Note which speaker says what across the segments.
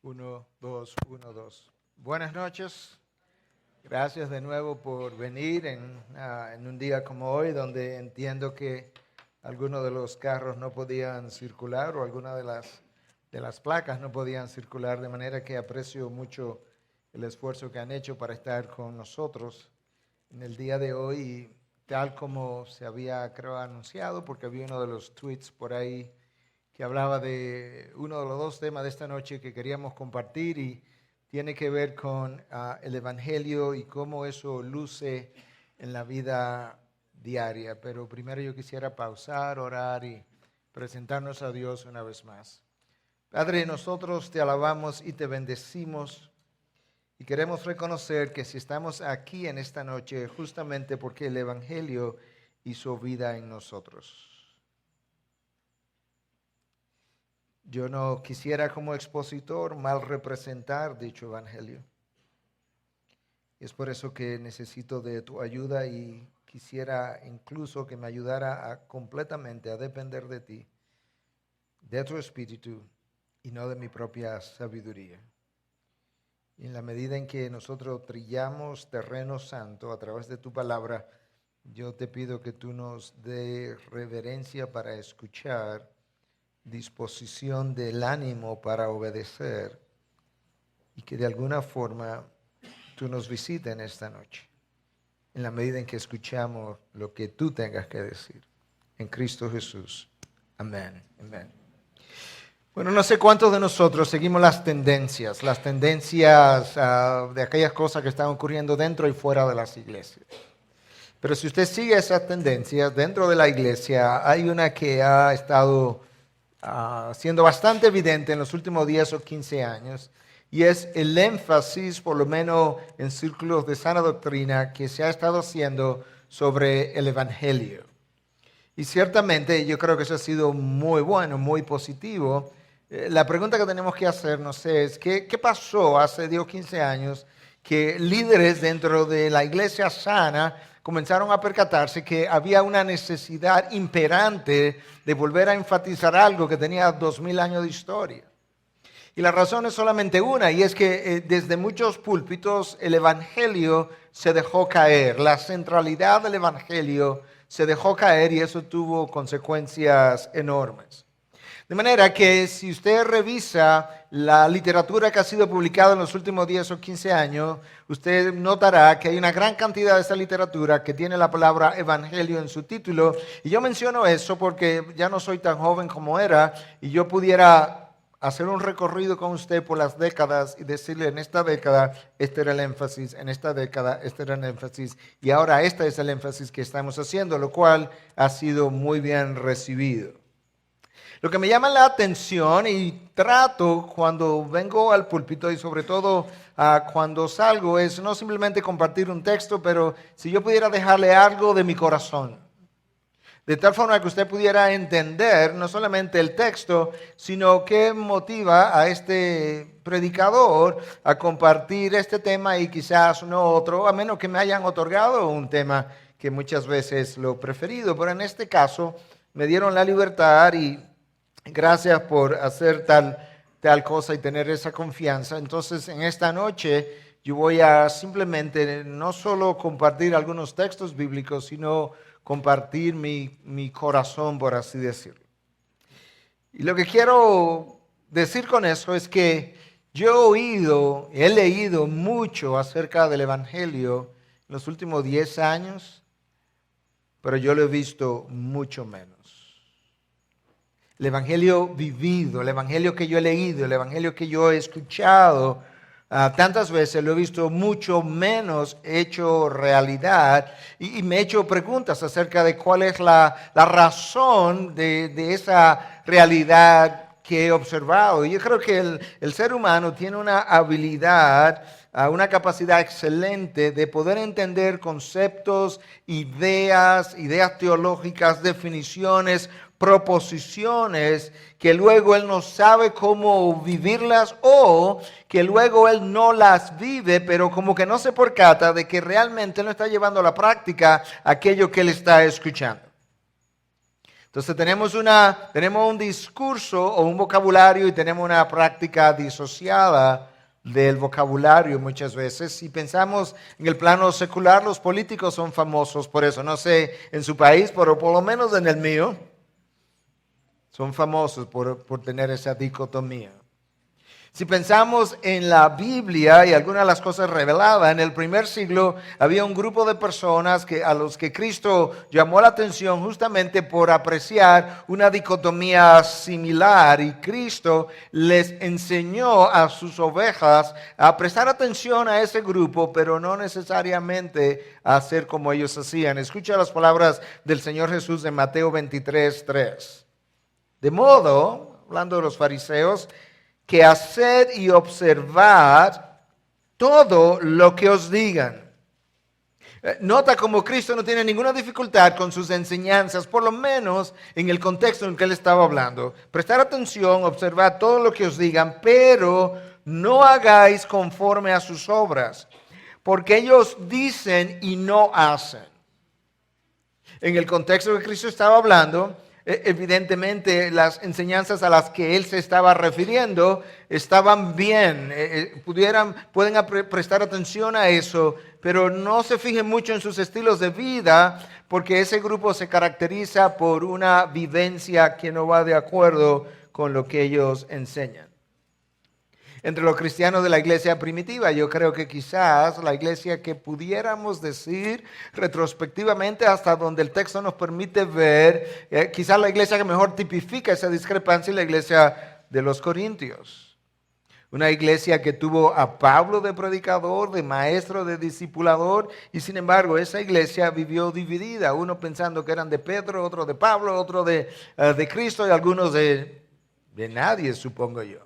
Speaker 1: Uno, dos, uno, dos. Buenas noches. Gracias de nuevo por venir en un día como hoy, donde entiendo que algunos de los carros no podían circular o algunas de las placas no podían circular, de manera que aprecio mucho el esfuerzo que han hecho para estar con nosotros en el día de hoy, tal como se había, creo, anunciado, porque había uno de los tweets por ahí que hablaba de uno de los dos temas de esta noche que queríamos compartir y tiene que ver con el Evangelio y cómo eso luce en la vida diaria. Pero primero yo quisiera pausar, orar y presentarnos a Dios una vez más. Padre, nosotros te alabamos y te bendecimos y queremos reconocer que si estamos aquí en esta noche justamente porque el Evangelio hizo vida en nosotros. Yo no quisiera como expositor mal representar dicho evangelio. Es por eso que necesito de tu ayuda y quisiera incluso que me ayudara completamente a depender de ti, de tu espíritu y no de mi propia sabiduría. Y en la medida en que nosotros trillamos terreno santo a través de tu palabra, yo te pido que tú nos dé reverencia para escuchar, disposición del ánimo para obedecer y que de alguna forma tú nos visites en esta noche, en la medida en que escuchamos lo que tú tengas que decir. En Cristo Jesús. Amén. Amén. Bueno, no sé cuántos de nosotros seguimos las tendencias de aquellas cosas que están ocurriendo dentro y fuera de las iglesias. Pero si usted sigue esas tendencias dentro de la iglesia, hay una que ha estado siendo bastante evidente en los últimos 10 o 15 años, y es el énfasis, por lo menos en círculos de sana doctrina, que se ha estado haciendo sobre el Evangelio. Y ciertamente yo creo que eso ha sido muy bueno, muy positivo. La pregunta que tenemos que hacernos es, ¿qué pasó hace 10 o 15 años que líderes dentro de la iglesia sana comenzaron a percatarse que había una necesidad imperante de volver a enfatizar algo que tenía 2000 años de historia? Y la razón es solamente una, y es que desde muchos púlpitos el Evangelio se dejó caer, la centralidad del Evangelio se dejó caer y eso tuvo consecuencias enormes. De manera que si usted revisa la literatura que ha sido publicada en los últimos 10 o 15 años, usted notará que hay una gran cantidad de esa literatura que tiene la palabra evangelio en su título. Y yo menciono eso porque ya no soy tan joven como era y yo pudiera hacer un recorrido con usted por las décadas y decirle en esta década este era el énfasis, en esta década este era el énfasis y ahora este es el énfasis que estamos haciendo, lo cual ha sido muy bien recibido. Lo que me llama la atención y trato cuando vengo al púlpito y sobre todo cuando salgo es no simplemente compartir un texto, pero si yo pudiera dejarle algo de mi corazón. De tal forma que usted pudiera entender no solamente el texto, sino qué motiva a este predicador a compartir este tema y quizás no otro, a menos que me hayan otorgado un tema que muchas veces lo he preferido. Pero en este caso me dieron la libertad y gracias por hacer tal cosa y tener esa confianza. Entonces, en esta noche yo voy a simplemente no solo compartir algunos textos bíblicos, sino compartir mi corazón, por así decirlo. Y lo que quiero decir con eso es que yo he leído mucho acerca del Evangelio en los últimos 10 años, pero yo lo he visto mucho menos. El Evangelio vivido, el Evangelio que yo he leído, el Evangelio que yo he escuchado, tantas veces lo he visto mucho menos hecho realidad y me he hecho preguntas acerca de cuál es la razón de esa realidad que he observado. Y yo creo que el ser humano tiene una habilidad, una capacidad excelente de poder entender conceptos, ideas teológicas, definiciones, proposiciones que luego él no sabe cómo vivirlas o que luego él no las vive, pero como que no se percata de que realmente no está llevando a la práctica aquello que él está escuchando. Entonces tenemos un discurso o un vocabulario y tenemos una práctica disociada del vocabulario muchas veces. Si pensamos en el plano secular, los políticos son famosos por eso. No sé en su país, pero por lo menos en el mío, son famosos por tener esa dicotomía. Si pensamos en la Biblia y algunas de las cosas reveladas, en el primer siglo había un grupo de personas a los que Cristo llamó la atención justamente por apreciar una dicotomía similar, y Cristo les enseñó a sus ovejas a prestar atención a ese grupo, pero no necesariamente a hacer como ellos hacían. Escucha las palabras del Señor Jesús en Mateo 23:3. De modo, hablando de los fariseos, que haced y observad todo lo que os digan. Nota como Cristo no tiene ninguna dificultad con sus enseñanzas, por lo menos en el contexto en el que él estaba hablando. Prestar atención, observad todo lo que os digan, pero no hagáis conforme a sus obras, porque ellos dicen y no hacen. En el contexto que Cristo estaba hablando, evidentemente las enseñanzas a las que él se estaba refiriendo estaban bien, pueden prestar atención a eso, pero no se fijen mucho en sus estilos de vida, porque ese grupo se caracteriza por una vivencia que no va de acuerdo con lo que ellos enseñan. Entre los cristianos de la iglesia primitiva, yo creo que quizás la iglesia que pudiéramos decir retrospectivamente, hasta donde el texto nos permite ver, quizás la iglesia que mejor tipifica esa discrepancia es la iglesia de los Corintios. Una iglesia que tuvo a Pablo de predicador, de maestro, de discipulador, y sin embargo esa iglesia vivió dividida, uno pensando que eran de Pedro, otro de Pablo, otro de Cristo y algunos de nadie, supongo yo.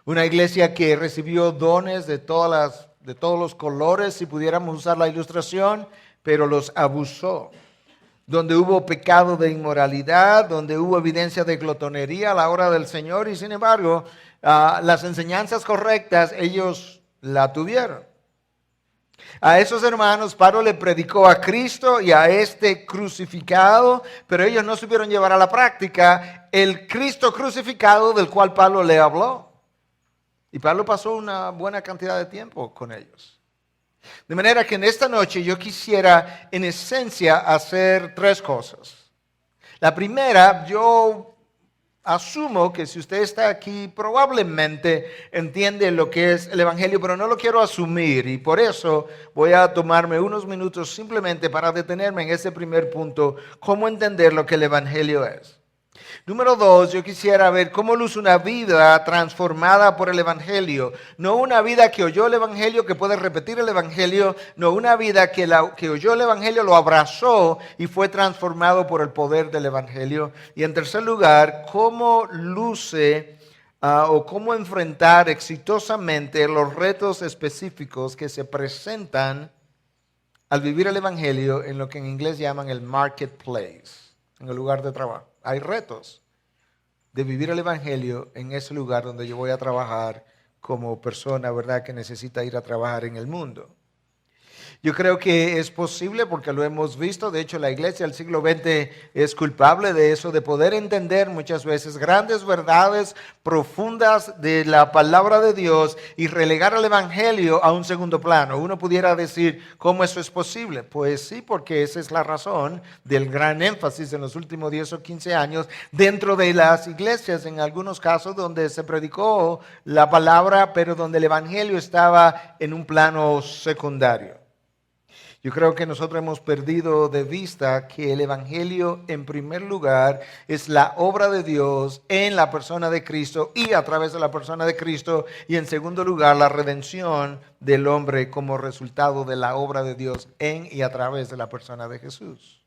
Speaker 1: Una iglesia que recibió dones de todos los colores, si pudiéramos usar la ilustración, pero los abusó. Donde hubo pecado de inmoralidad, donde hubo evidencia de glotonería a la hora del Señor, y sin embargo, las enseñanzas correctas ellos la tuvieron. A esos hermanos Pablo le predicó a Cristo y a este crucificado, pero ellos no supieron llevar a la práctica el Cristo crucificado del cual Pablo le habló. Y Pablo pasó una buena cantidad de tiempo con ellos. De manera que en esta noche yo quisiera en esencia hacer tres cosas. La primera, yo asumo que si usted está aquí probablemente entiende lo que es el Evangelio, pero no lo quiero asumir, y por eso voy a tomarme unos minutos simplemente para detenerme en ese primer punto, cómo entender lo que el Evangelio es. Número 2, yo quisiera ver cómo luce una vida transformada por el Evangelio. No una vida que oyó el Evangelio, que puede repetir el Evangelio. No una vida que oyó el Evangelio, lo abrazó y fue transformado por el poder del Evangelio. Y en tercer lugar, cómo luce o cómo enfrentar exitosamente los retos específicos que se presentan al vivir el Evangelio en lo que en inglés llaman el marketplace, en el lugar de trabajo. Hay retos de vivir el Evangelio en ese lugar donde yo voy a trabajar como persona, ¿verdad?, que necesita ir a trabajar en el mundo. Yo creo que es posible porque lo hemos visto. De hecho, la iglesia del siglo XX es culpable de eso, de poder entender muchas veces grandes verdades profundas de la palabra de Dios y relegar el Evangelio a un segundo plano. Uno pudiera decir, ¿cómo eso es posible? Pues sí, porque esa es la razón del gran énfasis en los últimos 10 o 15 años dentro de las iglesias, en algunos casos donde se predicó la palabra, pero donde el Evangelio estaba en un plano secundario. Yo creo que nosotros hemos perdido de vista que el Evangelio, en primer lugar, es la obra de Dios en la persona de Cristo y a través de la persona de Cristo. Y en segundo lugar, la redención del hombre como resultado de la obra de Dios en y a través de la persona de Jesús.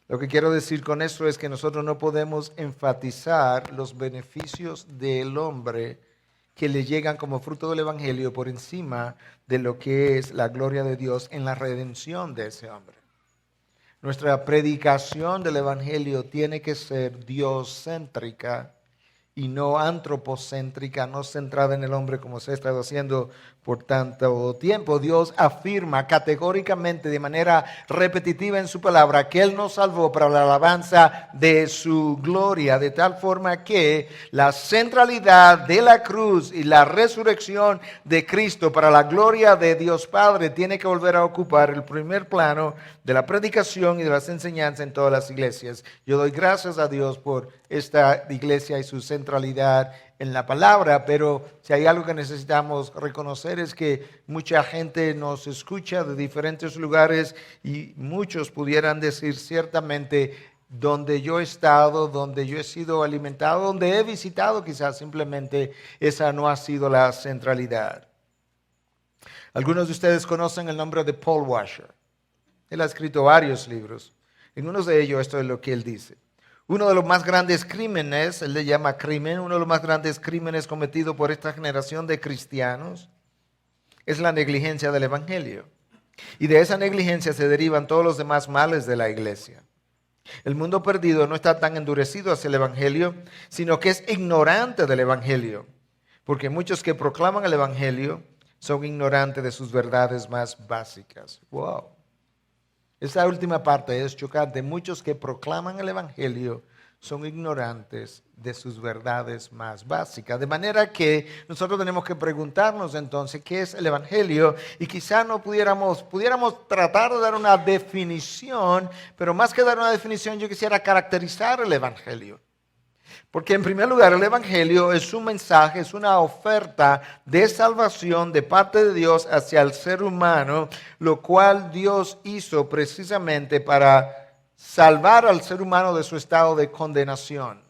Speaker 1: Lo que quiero decir con esto es que nosotros no podemos enfatizar los beneficios del hombre que le llegan como fruto del Evangelio por encima de lo que es la gloria de Dios en la redención de ese hombre. Nuestra predicación del Evangelio tiene que ser dioscéntrica y no antropocéntrica, no centrada en el hombre como se ha estado haciendo por tanto tiempo. Dios afirma categóricamente, de manera repetitiva en su palabra, que Él nos salvó para la alabanza de su gloria, de tal forma que la centralidad de la cruz y la resurrección de Cristo para la gloria de Dios Padre tiene que volver a ocupar el primer plano de la predicación y de las enseñanzas en todas las iglesias. Yo doy gracias a Dios por esta iglesia y su centralidad en la palabra, pero si hay algo que necesitamos reconocer es que mucha gente nos escucha de diferentes lugares y muchos pudieran decir ciertamente donde yo he estado, donde yo he sido alimentado, donde he visitado, quizás simplemente esa no ha sido la centralidad. Algunos de ustedes conocen el nombre de Paul Washer. Él ha escrito varios libros. En uno de ellos esto es lo que él dice. Uno de los más grandes crímenes, él le llama crimen, uno de los más grandes crímenes cometidos por esta generación de cristianos es la negligencia del evangelio. Y de esa negligencia se derivan todos los demás males de la iglesia. El mundo perdido no está tan endurecido hacia el evangelio, sino que es ignorante del evangelio. Porque muchos que proclaman el evangelio son ignorantes de sus verdades más básicas. Wow. Esa última parte es chocante. Muchos que proclaman el evangelio son ignorantes de sus verdades más básicas. De manera que nosotros tenemos que preguntarnos entonces qué es el evangelio y quizá no pudiéramos tratar de dar una definición, pero más que dar una definición yo quisiera caracterizar el evangelio. Porque en primer lugar el evangelio es un mensaje, es una oferta de salvación de parte de Dios hacia el ser humano, lo cual Dios hizo precisamente para salvar al ser humano de su estado de condenación.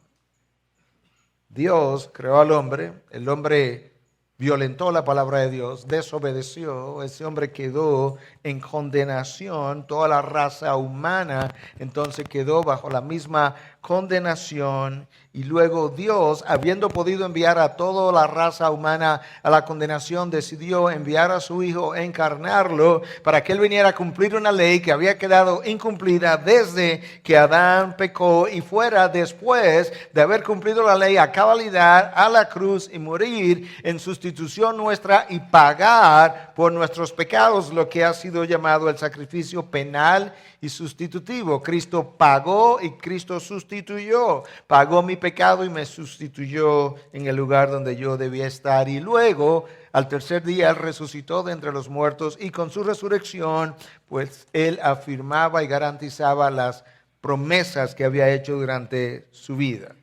Speaker 1: Dios creó al hombre, el hombre violentó la palabra de Dios, desobedeció, ese hombre quedó en condenación, toda la raza humana entonces quedó bajo la misma condenación y luego Dios, habiendo podido enviar a toda la raza humana a la condenación, decidió enviar a su Hijo, encarnarlo, para que Él viniera a cumplir una ley que había quedado incumplida desde que Adán pecó y fuera después de haber cumplido la ley a cabalidad a la cruz y morir en sustitución nuestra y pagar por nuestros pecados, lo que ha sido llamado el sacrificio penal y sustitutivo. Cristo pagó y Cristo sustituyó. Pagó mi pecado y me sustituyó en el lugar donde yo debía estar. Y luego, al tercer día, Él resucitó de entre los muertos y con su resurrección, pues Él afirmaba y garantizaba las promesas que había hecho durante su vida.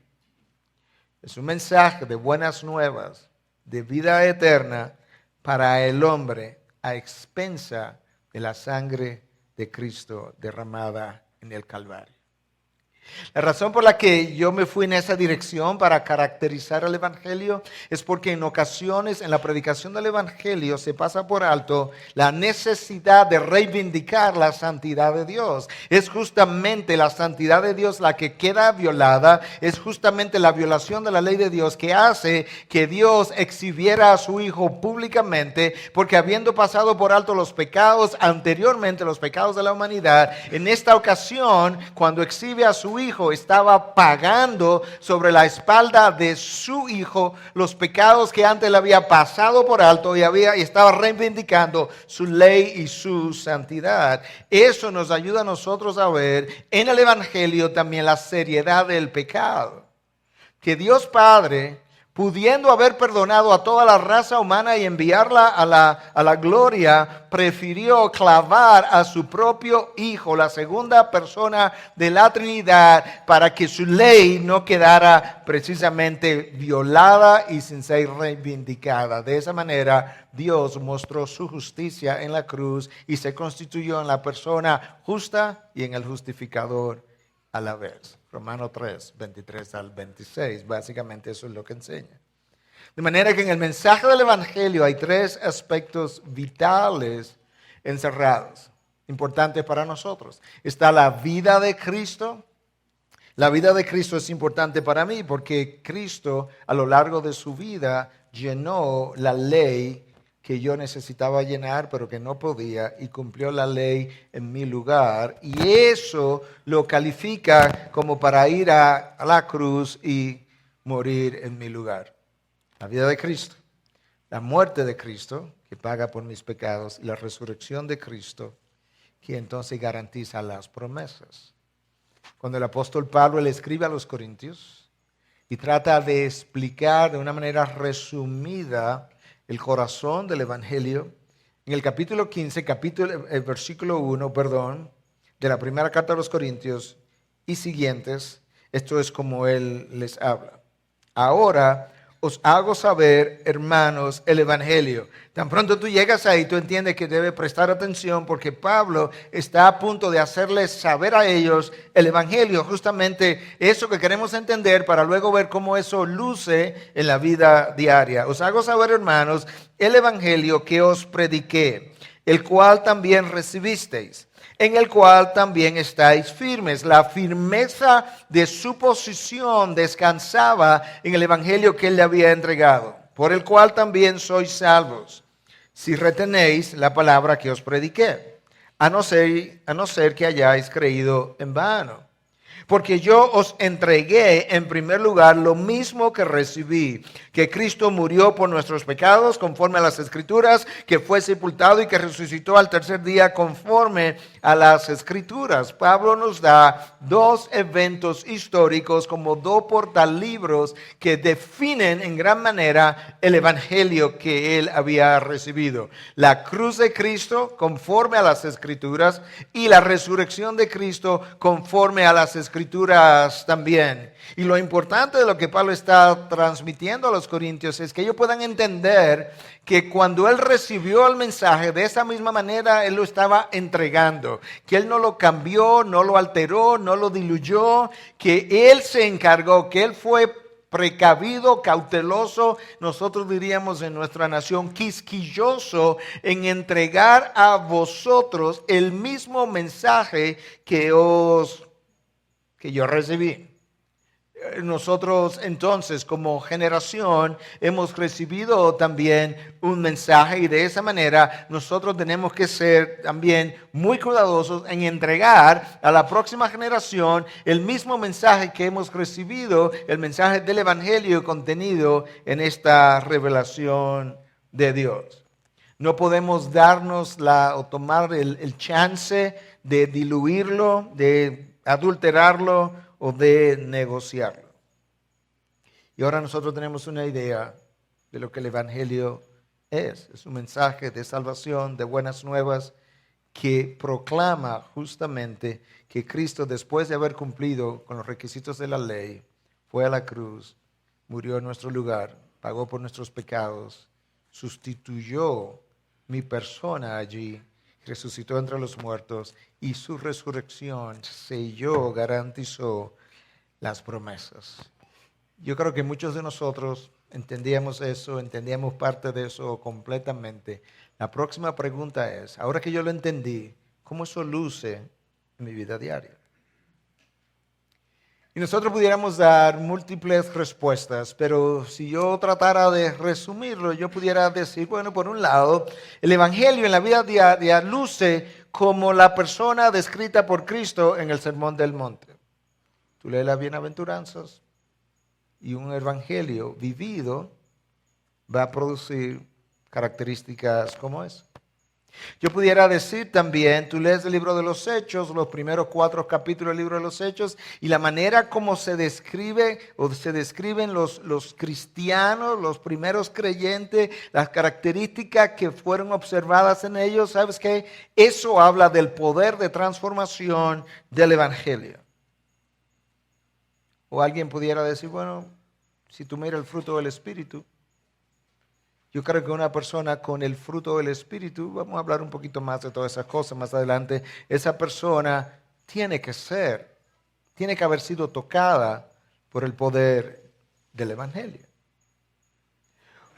Speaker 1: Es un mensaje de buenas nuevas, de vida eterna para el hombre a expensa de la sangre de Cristo derramada en el Calvario. La razón por la que yo me fui en esa dirección para caracterizar el evangelio es porque en ocasiones en la predicación del evangelio se pasa por alto la necesidad de reivindicar la santidad de Dios. Es justamente la santidad de Dios la que queda violada, es justamente la violación de la ley de Dios que hace que Dios exhibiera a su Hijo públicamente, porque habiendo pasado por alto los pecados anteriormente, los pecados de la humanidad, en esta ocasión cuando exhibe a su Hijo, estaba pagando sobre la espalda de su Hijo los pecados que antes le había pasado por alto y estaba reivindicando su ley y su santidad. Eso nos ayuda a nosotros a ver en el evangelio también la seriedad del pecado. Que Dios Padre, pudiendo haber perdonado a toda la raza humana y enviarla a la gloria, prefirió clavar a su propio Hijo, la segunda persona de la Trinidad, para que su ley no quedara precisamente violada y sin ser reivindicada. De esa manera, Dios mostró su justicia en la cruz y se constituyó en la persona justa y en el justificador a la vez. Romanos 3, 23 al 26, básicamente eso es lo que enseña. De manera que en el mensaje del evangelio hay tres aspectos vitales encerrados, importantes para nosotros. Está la vida de Cristo. La vida de Cristo es importante para mí porque Cristo a lo largo de su vida llenó la ley que yo necesitaba llenar, pero que no podía, y cumplió la ley en mi lugar. Y eso lo califica como para ir a la cruz y morir en mi lugar. La vida de Cristo, la muerte de Cristo, que paga por mis pecados, y la resurrección de Cristo, que entonces garantiza las promesas. Cuando el apóstol Pablo le escribe a los Corintios y trata de explicar de una manera resumida el corazón del Evangelio, en el capítulo 15, versículo 1, de la primera carta a los Corintios y siguientes, esto es como él les habla. Ahora os hago saber, hermanos, el Evangelio. Tan pronto tú llegas ahí, tú entiendes que debes prestar atención porque Pablo está a punto de hacerles saber a ellos el Evangelio, justamente eso que queremos entender para luego ver cómo eso luce en la vida diaria. Os hago saber, hermanos, el Evangelio que os prediqué, el cual también recibisteis, en el cual también estáis firmes. La firmeza de su posición descansaba en el Evangelio que él le había entregado, por el cual también sois salvos, si retenéis la palabra que os prediqué, a no ser que hayáis creído en vano. Porque yo os entregué en primer lugar lo mismo que recibí, que Cristo murió por nuestros pecados conforme a las Escrituras, que fue sepultado y que resucitó al tercer día conforme a las Escrituras. Pablo nos da dos eventos históricos como dos portalibros que definen en gran manera el Evangelio que él había recibido. La cruz de Cristo conforme a las Escrituras y la resurrección de Cristo conforme a las Escrituras también. Y lo importante de lo que Pablo está transmitiendo a los corintios es que ellos puedan entender que cuando él recibió el mensaje de esa misma manera, él lo estaba entregando, que él no lo cambió, no lo alteró, no lo diluyó, que él se encargó, que él fue precavido, cauteloso, nosotros diríamos en nuestra nación, quisquilloso en entregar a vosotros el mismo mensaje que yo recibí. Nosotros entonces como generación hemos recibido también un mensaje y de esa manera nosotros tenemos que ser también muy cuidadosos en entregar a la próxima generación el mismo mensaje que hemos recibido, el mensaje del Evangelio contenido en esta revelación de Dios. No podemos darnos o tomar el chance de diluirlo, de adulterarlo o de negociarlo. Y ahora nosotros tenemos una idea de lo que el Evangelio es. Es un mensaje de salvación, de buenas nuevas, que proclama justamente que Cristo, después de haber cumplido con los requisitos de la ley, fue a la cruz, murió en nuestro lugar, pagó por nuestros pecados, sustituyó mi persona allí, resucitó entre los muertos y su resurrección selló, garantizó las promesas. Yo creo que muchos de nosotros entendíamos eso, entendíamos parte de eso completamente. La próxima pregunta es, ahora que yo lo entendí, ¿cómo eso luce en mi vida diaria? Y nosotros pudiéramos dar múltiples respuestas, pero si yo tratara de resumirlo, yo pudiera decir, bueno, por un lado, el Evangelio en la vida diaria luce como la persona descrita por Cristo en el Sermón del Monte. Tú lees las bienaventuranzas y un Evangelio vivido va a producir características como esa. Yo pudiera decir también, tú lees el libro de los Hechos, los primeros 4 capítulos del libro de los Hechos, y la manera como se describe o se describen los cristianos, los primeros creyentes, las características que fueron observadas en ellos, ¿sabes qué? Eso habla del poder de transformación del Evangelio. O alguien pudiera decir, bueno, si tú miras el fruto del Espíritu, yo creo que una persona con el fruto del Espíritu, vamos a hablar un poquito más de todas esas cosas más adelante, esa persona tiene que haber sido tocada por el poder del Evangelio.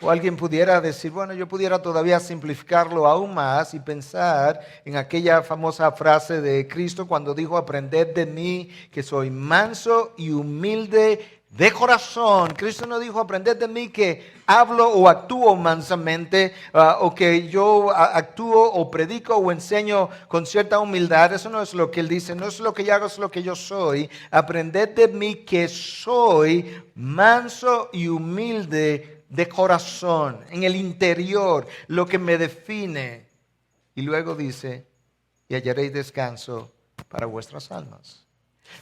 Speaker 1: O alguien pudiera decir, bueno, yo pudiera todavía simplificarlo aún más y pensar en aquella famosa frase de Cristo cuando dijo, aprended de mí que soy manso y humilde de corazón. Cristo no dijo, aprended de mí que hablo o actúo mansamente, o que yo actúo o predico o enseño con cierta humildad. Eso no es lo que Él dice, no es lo que yo hago, es lo que yo soy. Aprended de mí que soy manso y humilde de corazón, en el interior, lo que me define. Y luego dice, y hallaréis descanso para vuestras almas.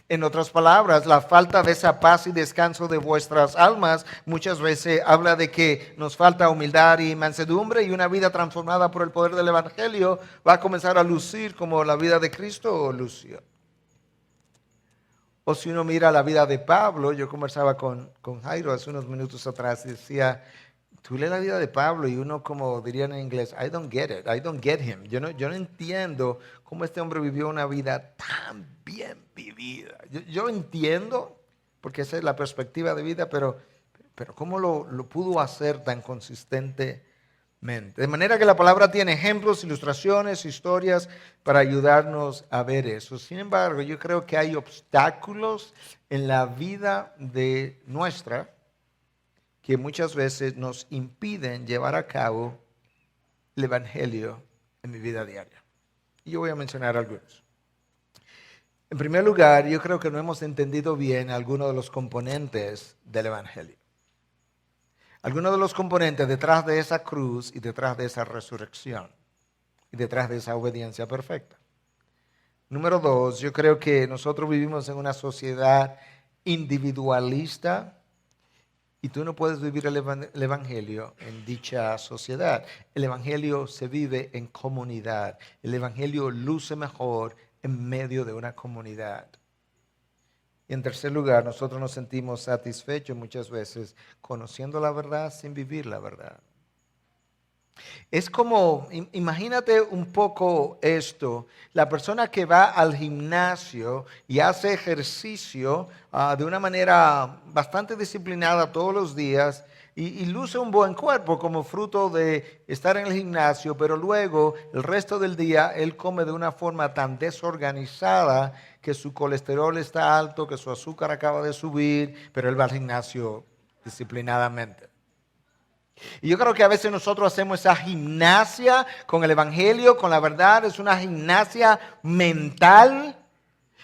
Speaker 1: En otras palabras, la falta de esa paz y descanso de vuestras almas muchas veces habla de que nos falta humildad y mansedumbre, y una vida transformada por el poder del Evangelio va a comenzar a lucir como la vida de Cristo lució. O si uno mira la vida de Pablo, yo conversaba con Jairo hace unos minutos atrás y decía, tú lees la vida de Pablo y uno, como dirían en inglés, I don't get it, I don't get him. Yo no entiendo cómo este hombre vivió una vida tan bien vivida. Yo entiendo, porque esa es la perspectiva de vida, pero cómo lo pudo hacer tan consistentemente. De manera que la palabra tiene ejemplos, ilustraciones, historias para ayudarnos a ver eso. Sin embargo, yo creo que hay obstáculos en la vida de nuestra que muchas veces nos impiden llevar a cabo el Evangelio en mi vida diaria. Y yo voy a mencionar algunos. En primer lugar, yo creo que no hemos entendido bien algunos de los componentes del Evangelio. Algunos de los componentes detrás de esa cruz y detrás de esa resurrección y detrás de esa obediencia perfecta. Número dos, yo creo que nosotros vivimos en una sociedad individualista y tú no puedes vivir el Evangelio en dicha sociedad. El Evangelio se vive en comunidad. El Evangelio luce mejor en medio de una comunidad. Y en tercer lugar, nosotros nos sentimos satisfechos muchas veces conociendo la verdad sin vivir la verdad. Es como, imagínate un poco esto, la persona que va al gimnasio y hace ejercicio de una manera bastante disciplinada todos los días y luce un buen cuerpo como fruto de estar en el gimnasio, pero luego el resto del día él come de una forma tan desorganizada que su colesterol está alto, que su azúcar acaba de subir, pero él va al gimnasio disciplinadamente. Y yo creo que a veces nosotros hacemos esa gimnasia con el Evangelio, con la verdad, es una gimnasia mental.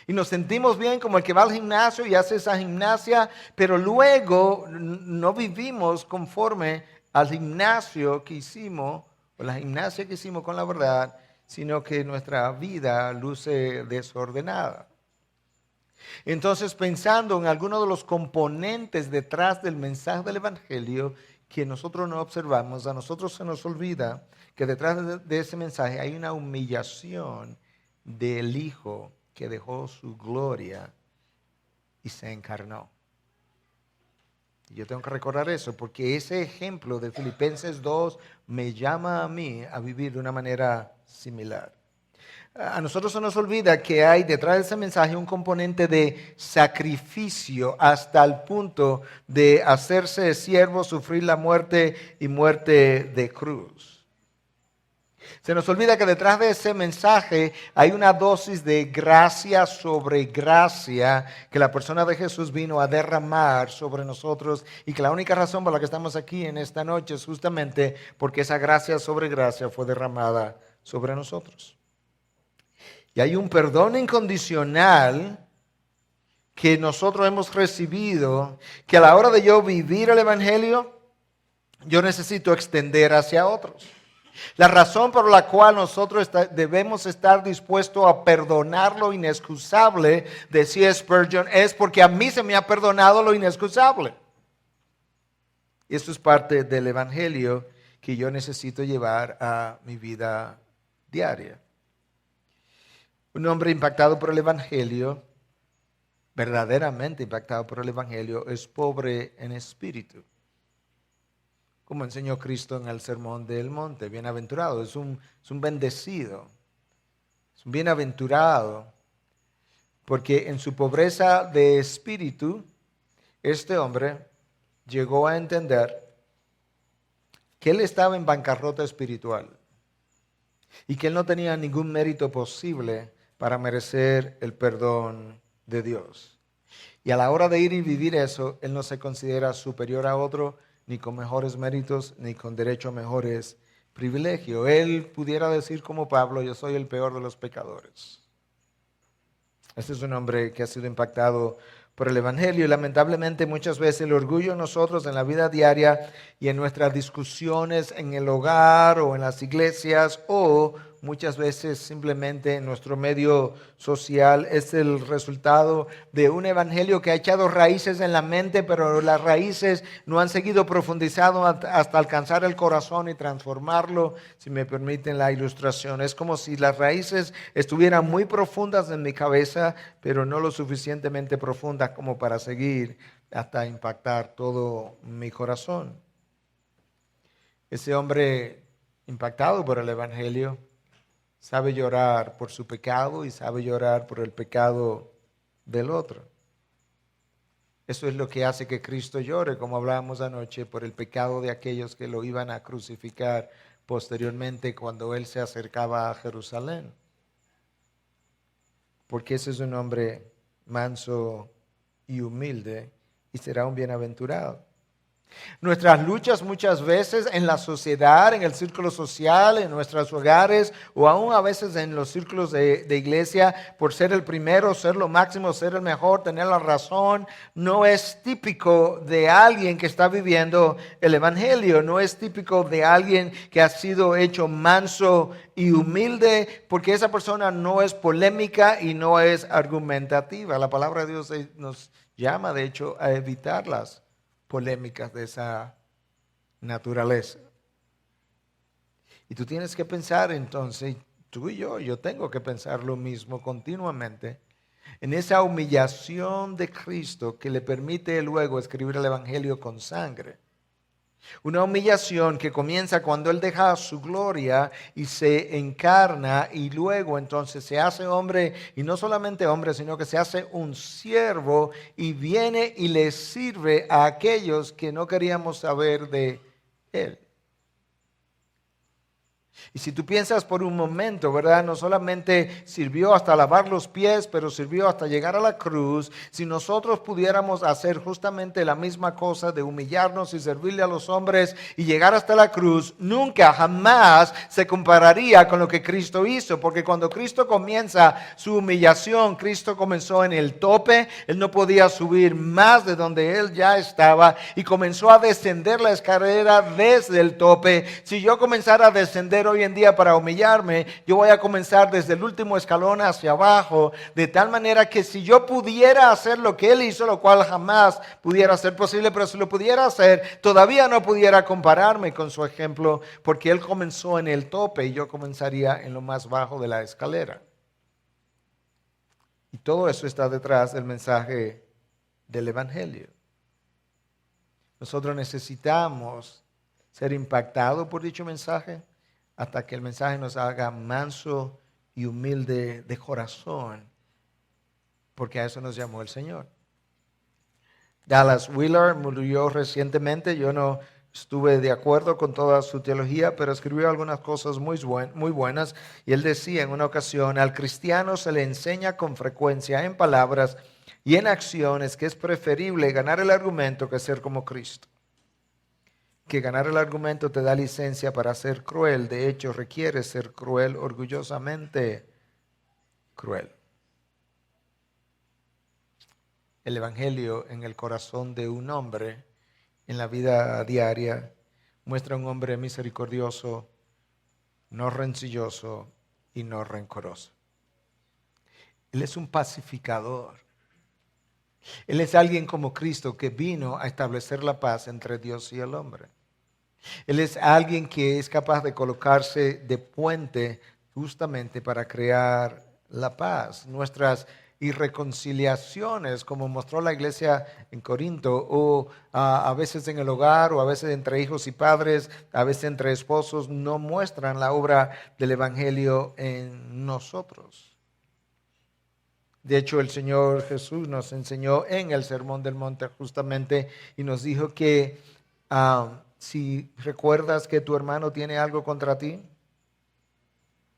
Speaker 1: Y nos sentimos bien como el que va al gimnasio y hace esa gimnasia, pero luego no vivimos conforme al gimnasio que hicimos, o la gimnasia que hicimos con la verdad, sino que nuestra vida luce desordenada. Entonces, pensando en algunos de los componentes detrás del mensaje del Evangelio que nosotros no observamos, a nosotros se nos olvida que detrás de ese mensaje hay una humillación del Hijo que dejó su gloria y se encarnó. Y yo tengo que recordar eso porque ese ejemplo de Filipenses 2 me llama a mí a vivir de una manera similar. A nosotros se nos olvida que hay detrás de ese mensaje un componente de sacrificio hasta el punto de hacerse siervo, sufrir la muerte y muerte de cruz. Se nos olvida que detrás de ese mensaje hay una dosis de gracia sobre gracia que la persona de Jesús vino a derramar sobre nosotros y que la única razón por la que estamos aquí en esta noche es justamente porque esa gracia sobre gracia fue derramada sobre nosotros. Y hay un perdón incondicional que nosotros hemos recibido, que a la hora de yo vivir el Evangelio, yo necesito extender hacia otros. La razón por la cual nosotros debemos estar dispuestos a perdonar lo inexcusable, decía Spurgeon, es porque a mí se me ha perdonado lo inexcusable. Y esto es parte del Evangelio que yo necesito llevar a mi vida diaria. Un hombre impactado por el Evangelio, verdaderamente impactado por el Evangelio, es pobre en espíritu. Como enseñó Cristo en el Sermón del Monte, bienaventurado, es un bendecido, es un bienaventurado, porque en su pobreza de espíritu, este hombre llegó a entender que él estaba en bancarrota espiritual y que él no tenía ningún mérito posible para merecer el perdón de Dios. Y a la hora de ir y vivir eso, él no se considera superior a otro, ni con mejores méritos, ni con derecho a mejores privilegios. Él pudiera decir como Pablo, yo soy el peor de los pecadores. Este es un hombre que ha sido impactado por el Evangelio y lamentablemente muchas veces el orgullo en nosotros en la vida diaria y en nuestras discusiones en el hogar o en las iglesias o muchas veces simplemente en nuestro medio social es el resultado de un evangelio que ha echado raíces en la mente, pero las raíces no han seguido profundizando hasta alcanzar el corazón y transformarlo, si me permiten la ilustración. Es como si las raíces estuvieran muy profundas en mi cabeza, pero no lo suficientemente profundas como para seguir hasta impactar todo mi corazón. Ese hombre impactado por el evangelio sabe llorar por su pecado y sabe llorar por el pecado del otro. Eso es lo que hace que Cristo llore, como hablábamos anoche, por el pecado de aquellos que lo iban a crucificar posteriormente cuando él se acercaba a Jerusalén. Porque ese es un hombre manso y humilde y será un bienaventurado. Nuestras luchas muchas veces en la sociedad, en el círculo social, en nuestros hogares o aún a veces en los círculos de iglesia por ser el primero, ser lo máximo, ser el mejor, tener la razón, no es típico de alguien que está viviendo el evangelio, no es típico de alguien que ha sido hecho manso y humilde porque esa persona no es polémica y no es argumentativa. La palabra de Dios nos llama de hecho a evitarlas polémicas de esa naturaleza. Y tú tienes que pensar entonces, tú y yo tengo que pensar lo mismo continuamente, en esa humillación de Cristo que le permite luego escribir el Evangelio con sangre. Una humillación que comienza cuando Él deja su gloria y se encarna y luego entonces se hace hombre y no solamente hombre, sino que se hace un siervo y viene y le sirve a aquellos que no queríamos saber de Él. Y si tú piensas por un momento, ¿verdad? No solamente sirvió hasta lavar los pies, pero sirvió hasta llegar a la cruz. Si nosotros pudiéramos hacer justamente la misma cosa de humillarnos y servirle a los hombres y llegar hasta la cruz, nunca, jamás se compararía con lo que Cristo hizo. Porque cuando Cristo comienza su humillación, Cristo comenzó en el tope. Él no podía subir más de donde Él ya estaba y comenzó a descender la escalera desde el tope. Si yo comenzara a descender hoy en día para humillarme, yo voy a comenzar desde el último escalón hacia abajo, de tal manera que si yo pudiera hacer lo que Él hizo, lo cual jamás pudiera ser posible, pero si lo pudiera hacer, todavía no pudiera compararme con su ejemplo, porque Él comenzó en el tope y yo comenzaría en lo más bajo de la escalera. Y todo eso está detrás del mensaje del Evangelio. Nosotros necesitamos ser impactados por dicho mensaje hasta que el mensaje nos haga manso y humilde de corazón, porque a eso nos llamó el Señor. Dallas Willard murió recientemente. Yo no estuve de acuerdo con toda su teología, pero escribió algunas cosas muy buenas. Y él decía en una ocasión, al cristiano se le enseña con frecuencia en palabras y en acciones que es preferible ganar el argumento que ser como Cristo. Que ganar el argumento te da licencia para ser cruel. De hecho, requiere ser cruel, orgullosamente cruel. El Evangelio en el corazón de un hombre, en la vida diaria, muestra un hombre misericordioso, no rencilloso y no rencoroso. Él es un pacificador. Él es alguien como Cristo que vino a establecer la paz entre Dios y el hombre. Él es alguien que es capaz de colocarse de puente justamente para crear la paz. Nuestras irreconciliaciones, como mostró la iglesia en Corinto, o a veces en el hogar, o a veces entre hijos y padres, a veces entre esposos, no muestran la obra del Evangelio en nosotros. De hecho, el Señor Jesús nos enseñó en el Sermón del Monte justamente y nos dijo que si recuerdas que tu hermano tiene algo contra ti,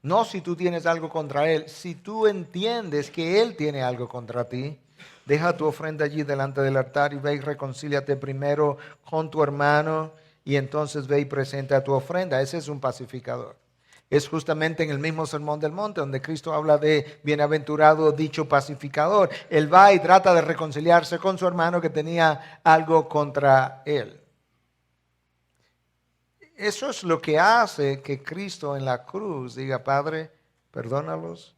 Speaker 1: No si tú tienes algo contra él. Si tú entiendes que él tiene algo contra ti, deja tu ofrenda allí delante del altar y ve y reconcíliate primero con tu hermano y entonces ve y presenta tu ofrenda. Ese es un pacificador. Es justamente en el mismo Sermón del Monte donde Cristo habla de bienaventurado dicho pacificador. Él va y trata de reconciliarse con su hermano que tenía algo contra él. Eso es lo que hace que Cristo en la cruz diga, Padre, perdónalos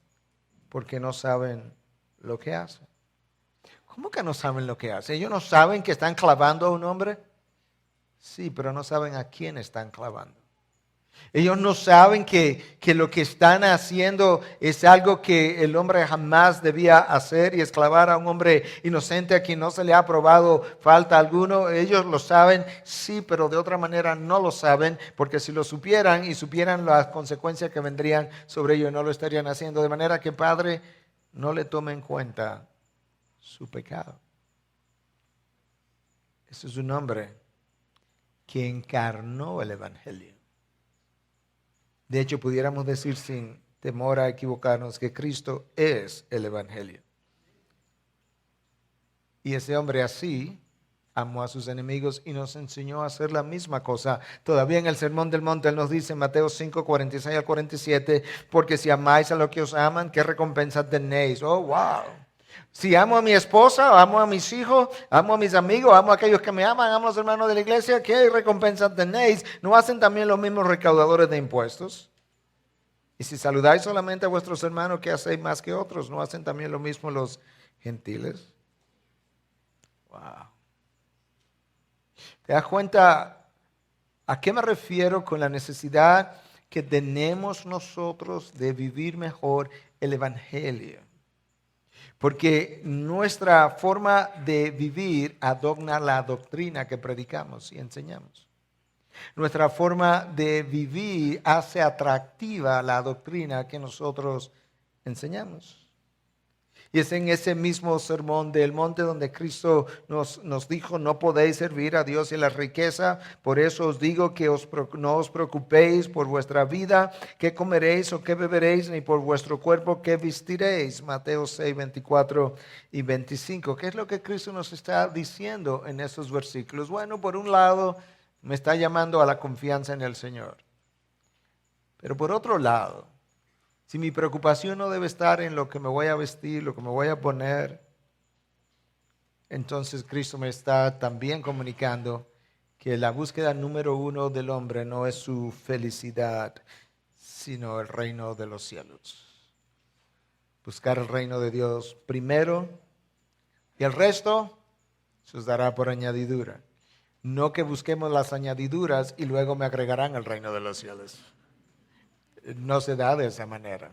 Speaker 1: porque no saben lo que hacen. ¿Cómo que no saben lo que hacen? ¿Ellos no saben que están clavando a un hombre? Sí, pero no saben a quién están clavando. Ellos no saben que lo que están haciendo es algo que el hombre jamás debía hacer y es clavar a un hombre inocente a quien no se le ha probado falta alguno. Ellos lo saben, sí, pero de otra manera no lo saben, porque si lo supieran y supieran las consecuencias que vendrían sobre ellos, no lo estarían haciendo. De manera que, Padre, no le tome en cuenta su pecado. Ese es un hombre que encarnó el Evangelio. De hecho, pudiéramos decir sin temor a equivocarnos que Cristo es el Evangelio. Y ese hombre así amó a sus enemigos y nos enseñó a hacer la misma cosa. Todavía en el Sermón del Monte Él nos dice en Mateo 5, 46 al 47, porque si amáis a los que os aman, ¿qué recompensa tenéis? Oh, wow. Si amo a mi esposa, amo a mis hijos, amo a mis amigos, amo a aquellos que me aman, amo a los hermanos de la iglesia, ¿qué recompensa tenéis? ¿No hacen también los mismos recaudadores de impuestos? Y si saludáis solamente a vuestros hermanos, ¿qué hacéis más que otros? ¿No hacen también lo mismo los gentiles? Wow. ¿Te das cuenta a qué me refiero con la necesidad que tenemos nosotros de vivir mejor el Evangelio? Porque nuestra forma de vivir adorna la doctrina que predicamos y enseñamos. Nuestra forma de vivir hace atractiva la doctrina que nosotros enseñamos. Y es en ese mismo sermón del monte donde Cristo nos dijo, no podéis servir a Dios y la riqueza, por eso os digo que no os preocupéis por vuestra vida, qué comeréis o qué beberéis, ni por vuestro cuerpo qué vestiréis. Mateo 6, 24 y 25. ¿Qué es lo que Cristo nos está diciendo en esos versículos? Bueno, por un lado, me está llamando a la confianza en el Señor. Pero por otro lado, si mi preocupación no debe estar en lo que me voy a vestir, lo que me voy a poner, entonces Cristo me está también comunicando que la búsqueda número uno del hombre no es su felicidad, sino el reino de los cielos. Buscar el reino de Dios primero y el resto se os dará por añadidura. No que busquemos las añadiduras y luego me agregarán el reino de los cielos. No se da de esa manera.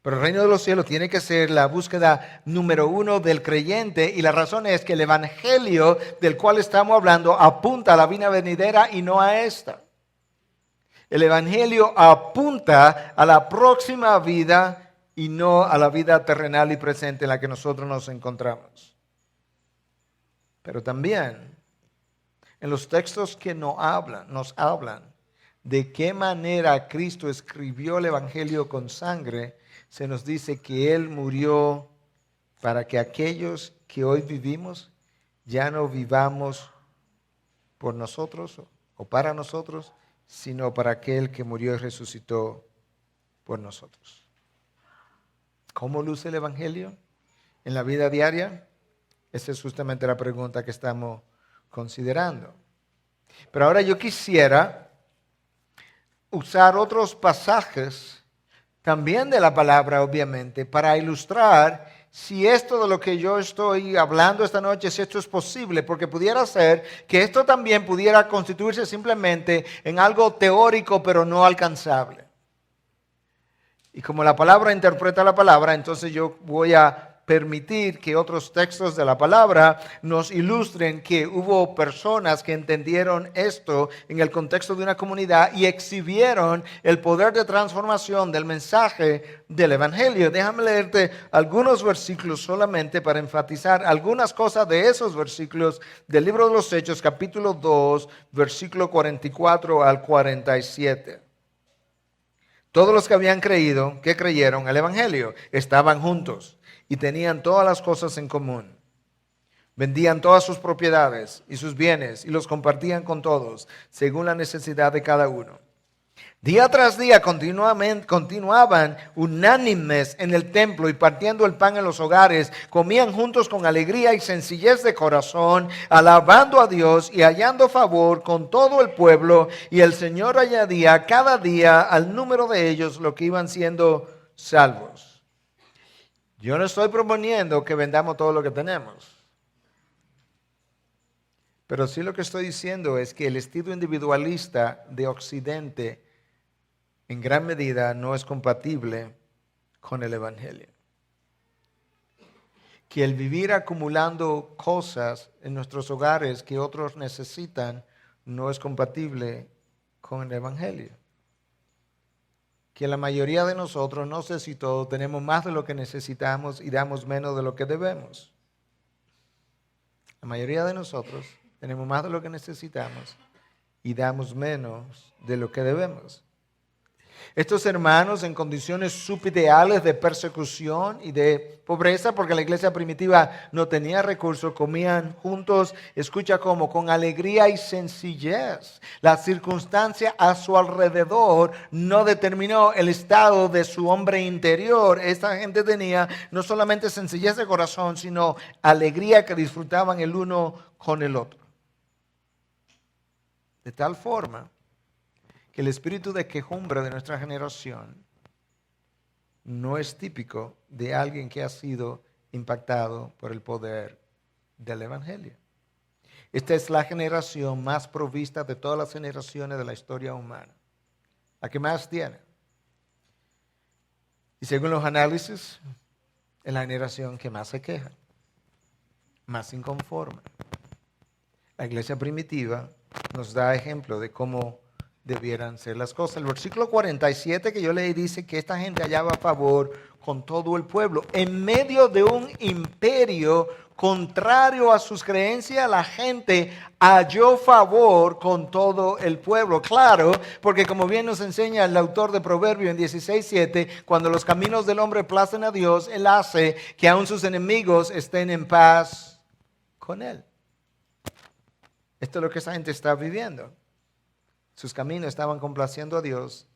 Speaker 1: Pero el reino de los cielos tiene que ser la búsqueda número uno del creyente y la razón es que el evangelio del cual estamos hablando apunta a la vida venidera y no a esta. El evangelio apunta a la próxima vida y no a la vida terrenal y presente en la que nosotros nos encontramos. Pero también en los textos que nos hablan de qué manera Cristo escribió el Evangelio con sangre, se nos dice que Él murió para que aquellos que hoy vivimos ya no vivamos por nosotros o para nosotros, sino para aquel que murió y resucitó por nosotros. ¿Cómo luce el Evangelio en la vida diaria? Esa es justamente la pregunta que estamos considerando. Pero ahora yo quisiera usar otros pasajes también de la palabra, obviamente, para ilustrar si esto de lo que yo estoy hablando esta noche, si esto es posible, porque pudiera ser que esto también pudiera constituirse simplemente en algo teórico, pero no alcanzable. Y como la palabra interpreta la palabra, entonces yo voy a permitir que otros textos de la palabra nos ilustren que hubo personas que entendieron esto en el contexto de una comunidad y exhibieron el poder de transformación del mensaje del Evangelio. Déjame leerte algunos versículos solamente para enfatizar algunas cosas de esos versículos del libro de los Hechos, capítulo 2, versículo 44 al 47. Todos los que habían creído, que creyeron al Evangelio, estaban juntos y tenían todas las cosas en común. Vendían todas sus propiedades y sus bienes y los compartían con todos, según la necesidad de cada uno. Día tras día continuaban unánimes en el templo y partiendo el pan en los hogares, comían juntos con alegría y sencillez de corazón, alabando a Dios y hallando favor con todo el pueblo. Y el Señor añadía cada día al número de ellos lo que iban siendo salvos. Yo no estoy proponiendo que vendamos todo lo que tenemos. Pero sí lo que estoy diciendo es que el estilo individualista de Occidente en gran medida no es compatible con el Evangelio. Que el vivir acumulando cosas en nuestros hogares que otros necesitan no es compatible con el Evangelio. Que la mayoría de nosotros, no sé si todos, tenemos más de lo que necesitamos y damos menos de lo que debemos. La mayoría de nosotros tenemos más de lo que necesitamos y damos menos de lo que debemos. Estos hermanos en condiciones subideales de persecución y de pobreza, porque la iglesia primitiva no tenía recursos, comían juntos, escucha cómo, con alegría y sencillez. La circunstancia a su alrededor no determinó el estado de su hombre interior. Esta gente tenía no solamente sencillez de corazón, sino alegría que disfrutaban el uno con el otro. De tal forma que el espíritu de quejumbre de nuestra generación no es típico de alguien que ha sido impactado por el poder del Evangelio. Esta es la generación más provista de todas las generaciones de la historia humana, la que más tiene. Y según los análisis, es la generación que más se queja, más inconforme. La iglesia primitiva nos da ejemplo de cómo debieran ser las cosas. El versículo 47 que yo leí dice que esta gente hallaba favor con todo el pueblo. En medio de un imperio contrario a sus creencias, la gente halló favor con todo el pueblo. Claro, porque como bien nos enseña el autor de Proverbios en 16:7, cuando los caminos del hombre placen a Dios, Él hace que aun sus enemigos estén en paz con Él. Esto es lo que esa gente está viviendo. Sus caminos estaban complaciendo a Dios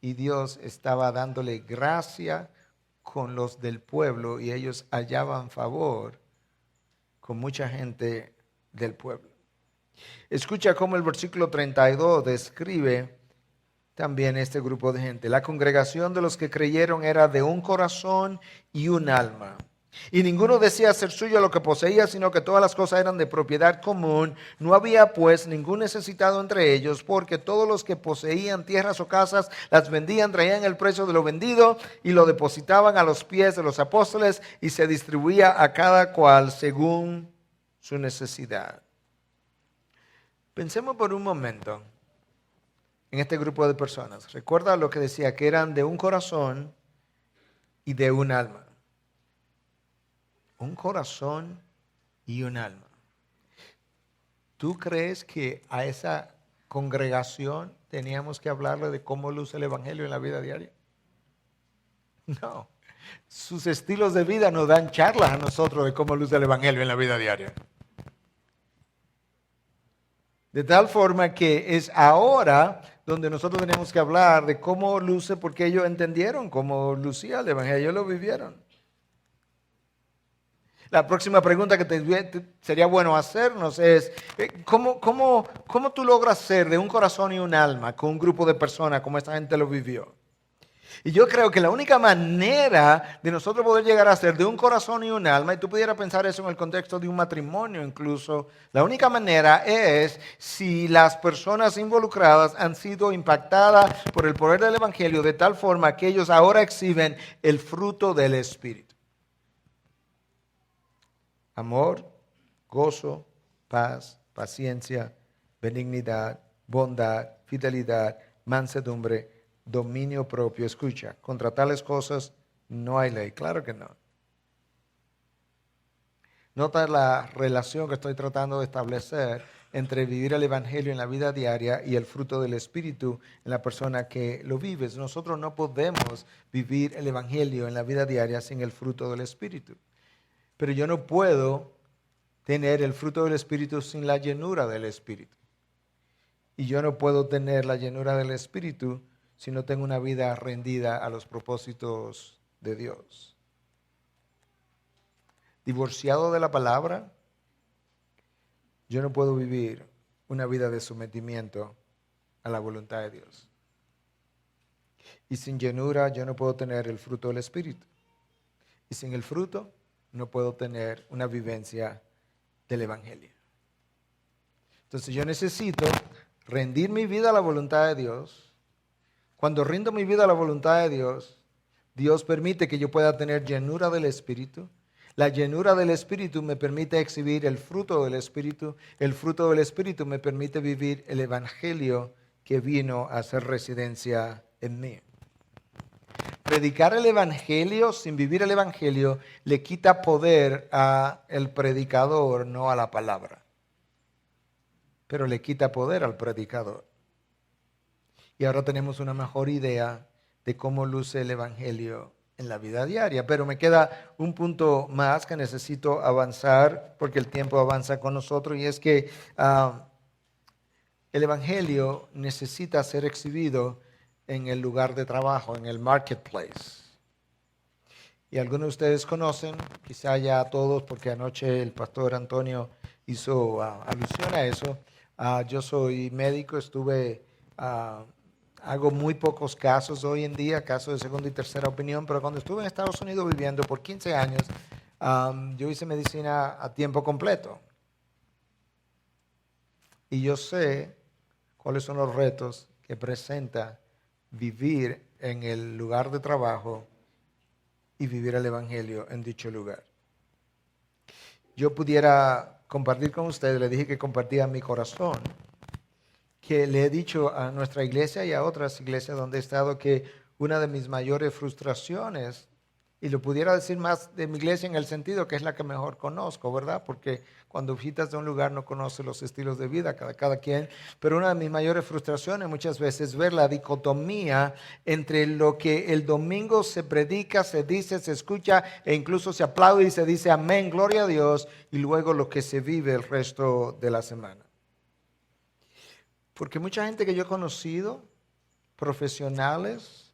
Speaker 1: y Dios estaba dándole gracia con los del pueblo y ellos hallaban favor con mucha gente del pueblo. Escucha cómo el versículo 32 describe también este grupo de gente. La congregación de los que creyeron era de un corazón y un alma. Y ninguno decía ser suyo lo que poseía, sino que todas las cosas eran de propiedad común. No había pues ningún necesitado entre ellos, porque todos los que poseían tierras o casas las vendían, traían el precio de lo vendido y lo depositaban a los pies de los apóstoles y se distribuía a cada cual según su necesidad. Pensemos por un momento en este grupo de personas. Recuerda lo que decía, que eran de un corazón y de un alma. Un corazón y un alma. ¿Tú crees que a esa congregación teníamos que hablarle de cómo luce el Evangelio en la vida diaria? No. Sus estilos de vida nos dan charlas a nosotros de cómo luce el Evangelio en la vida diaria. De tal forma que es ahora donde nosotros tenemos que hablar de cómo luce, porque ellos entendieron cómo lucía el Evangelio, ellos lo vivieron. La próxima pregunta que sería bueno hacernos es, ¿cómo tú logras ser de un corazón y un alma con un grupo de personas como esta gente lo vivió? Y yo creo que la única manera de nosotros poder llegar a ser de un corazón y un alma, y tú pudieras pensar eso en el contexto de un matrimonio incluso, la única manera es si las personas involucradas han sido impactadas por el poder del Evangelio de tal forma que ellos ahora exhiben el fruto del Espíritu. Amor, gozo, paz, paciencia, benignidad, bondad, fidelidad, mansedumbre, dominio propio. Escucha, contra tales cosas no hay ley. Claro que no. Nota la relación que estoy tratando de establecer entre vivir el Evangelio en la vida diaria y el fruto del Espíritu en la persona que lo vive. Nosotros no podemos vivir el Evangelio en la vida diaria sin el fruto del Espíritu. Pero yo no puedo tener el fruto del Espíritu sin la llenura del Espíritu. Y yo no puedo tener la llenura del Espíritu si no tengo una vida rendida a los propósitos de Dios. Divorciado de la palabra, yo no puedo vivir una vida de sometimiento a la voluntad de Dios. Y sin llenura yo no puedo tener el fruto del Espíritu. Y sin el fruto no puedo tener una vivencia del Evangelio. Entonces yo necesito rendir mi vida a la voluntad de Dios. Cuando rindo mi vida a la voluntad de Dios, Dios permite que yo pueda tener llenura del Espíritu. La llenura del Espíritu me permite exhibir el fruto del Espíritu. El fruto del Espíritu me permite vivir el Evangelio que vino a hacer residencia en mí. Predicar el Evangelio sin vivir el Evangelio le quita poder al predicador, no a la palabra. Pero le quita poder al predicador. Y ahora tenemos una mejor idea de cómo luce el Evangelio en la vida diaria. Pero me queda un punto más que necesito avanzar porque el tiempo avanza con nosotros, y es que el Evangelio necesita ser exhibido en el lugar de trabajo, en el marketplace. Y algunos de ustedes conocen, quizá ya todos, porque anoche el pastor Antonio hizo alusión a eso. Yo soy médico, hago muy pocos casos hoy en día, casos de segunda y tercera opinión, pero cuando estuve en Estados Unidos viviendo por 15 años, yo hice medicina a tiempo completo. Y yo sé cuáles son los retos que presenta vivir en el lugar de trabajo y vivir el Evangelio en dicho lugar. Yo pudiera compartir con ustedes, le dije que compartía mi corazón, que le he dicho a nuestra iglesia y a otras iglesias donde he estado que una de mis mayores frustraciones, y lo pudiera decir más de mi iglesia en el sentido que es la que mejor conozco, ¿verdad? Porque cuando visitas de un lugar no conoces los estilos de vida cada quien, pero una de mis mayores frustraciones muchas veces es ver la dicotomía entre lo que el domingo se predica, se dice, se escucha e incluso se aplaude y se dice amén, gloria a Dios, y luego lo que se vive el resto de la semana. Porque mucha gente que yo he conocido, profesionales,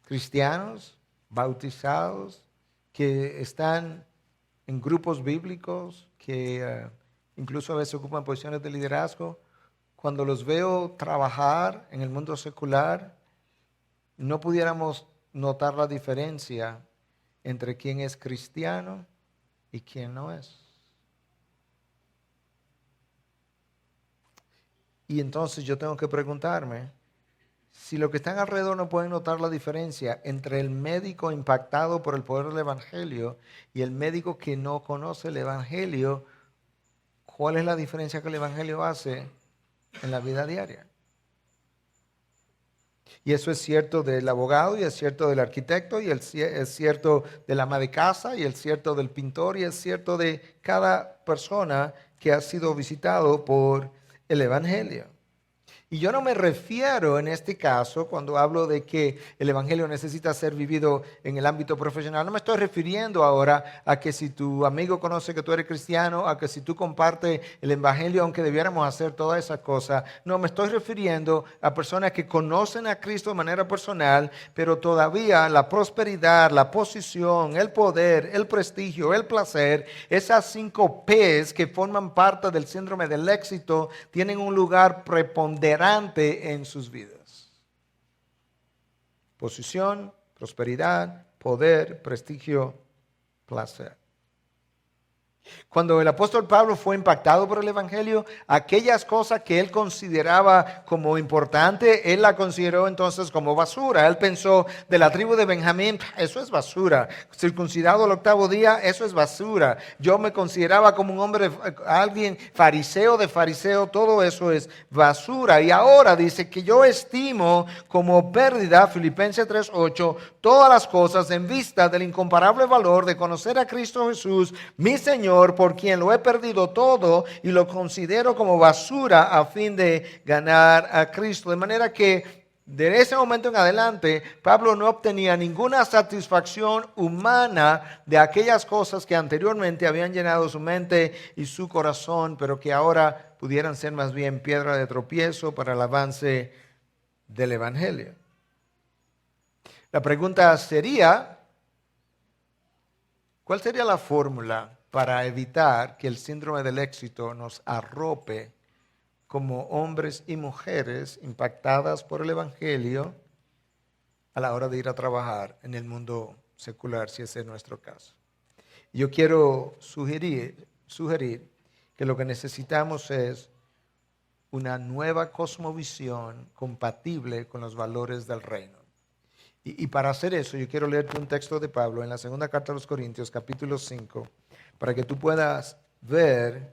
Speaker 1: cristianos, bautizados, que están en grupos bíblicos, que incluso a veces ocupan posiciones de liderazgo, cuando los veo trabajar en el mundo secular, no pudiéramos notar la diferencia entre quién es cristiano y quién no es. Y entonces yo tengo que preguntarme, si los que están alrededor no pueden notar la diferencia entre el médico impactado por el poder del Evangelio y el médico que no conoce el Evangelio, ¿cuál es la diferencia que el Evangelio hace en la vida diaria? Y eso es cierto del abogado, y es cierto del arquitecto, y es cierto del ama de casa, y es cierto del pintor, y es cierto de cada persona que ha sido visitado por el Evangelio. Y yo no me refiero en este caso, cuando hablo de que el Evangelio necesita ser vivido en el ámbito profesional, no me estoy refiriendo ahora a que si tu amigo conoce que tú eres cristiano, a que si tú compartes el Evangelio, aunque debiéramos hacer todas esas cosas. No, me estoy refiriendo a personas que conocen a Cristo de manera personal, pero todavía la prosperidad, la posición, el poder, el prestigio, el placer, esas 5 P's que forman parte del síndrome del éxito, tienen un lugar preponderante en sus vidas. Posición, prosperidad, poder, prestigio, placer. Cuando el apóstol Pablo fue impactado por el Evangelio, aquellas cosas que él consideraba como importantes, él la consideró entonces como basura. Él pensó, de la tribu de Benjamín, eso es basura. Circuncidado al 8º día, eso es basura. Yo me consideraba como un hombre, alguien fariseo de fariseo, todo eso es basura. Y ahora dice que yo estimo como pérdida, Filipenses 3:8, todas las cosas en vista del incomparable valor de conocer a Cristo Jesús, mi Señor, por quien lo he perdido todo y lo considero como basura a fin de ganar a Cristo. De manera que de ese momento en adelante, Pablo no obtenía ninguna satisfacción humana de aquellas cosas que anteriormente habían llenado su mente y su corazón, pero que ahora pudieran ser más bien piedra de tropiezo para el avance del Evangelio. La pregunta sería, ¿cuál sería la fórmula para evitar que el síndrome del éxito nos arrope como hombres y mujeres impactadas por el Evangelio a la hora de ir a trabajar en el mundo secular, si ese es nuestro caso? Yo quiero sugerir que lo que necesitamos es una nueva cosmovisión compatible con los valores del reino. Y para hacer eso, yo quiero leerte un texto de Pablo en la segunda carta a los Corintios, capítulo 5, para que tú puedas ver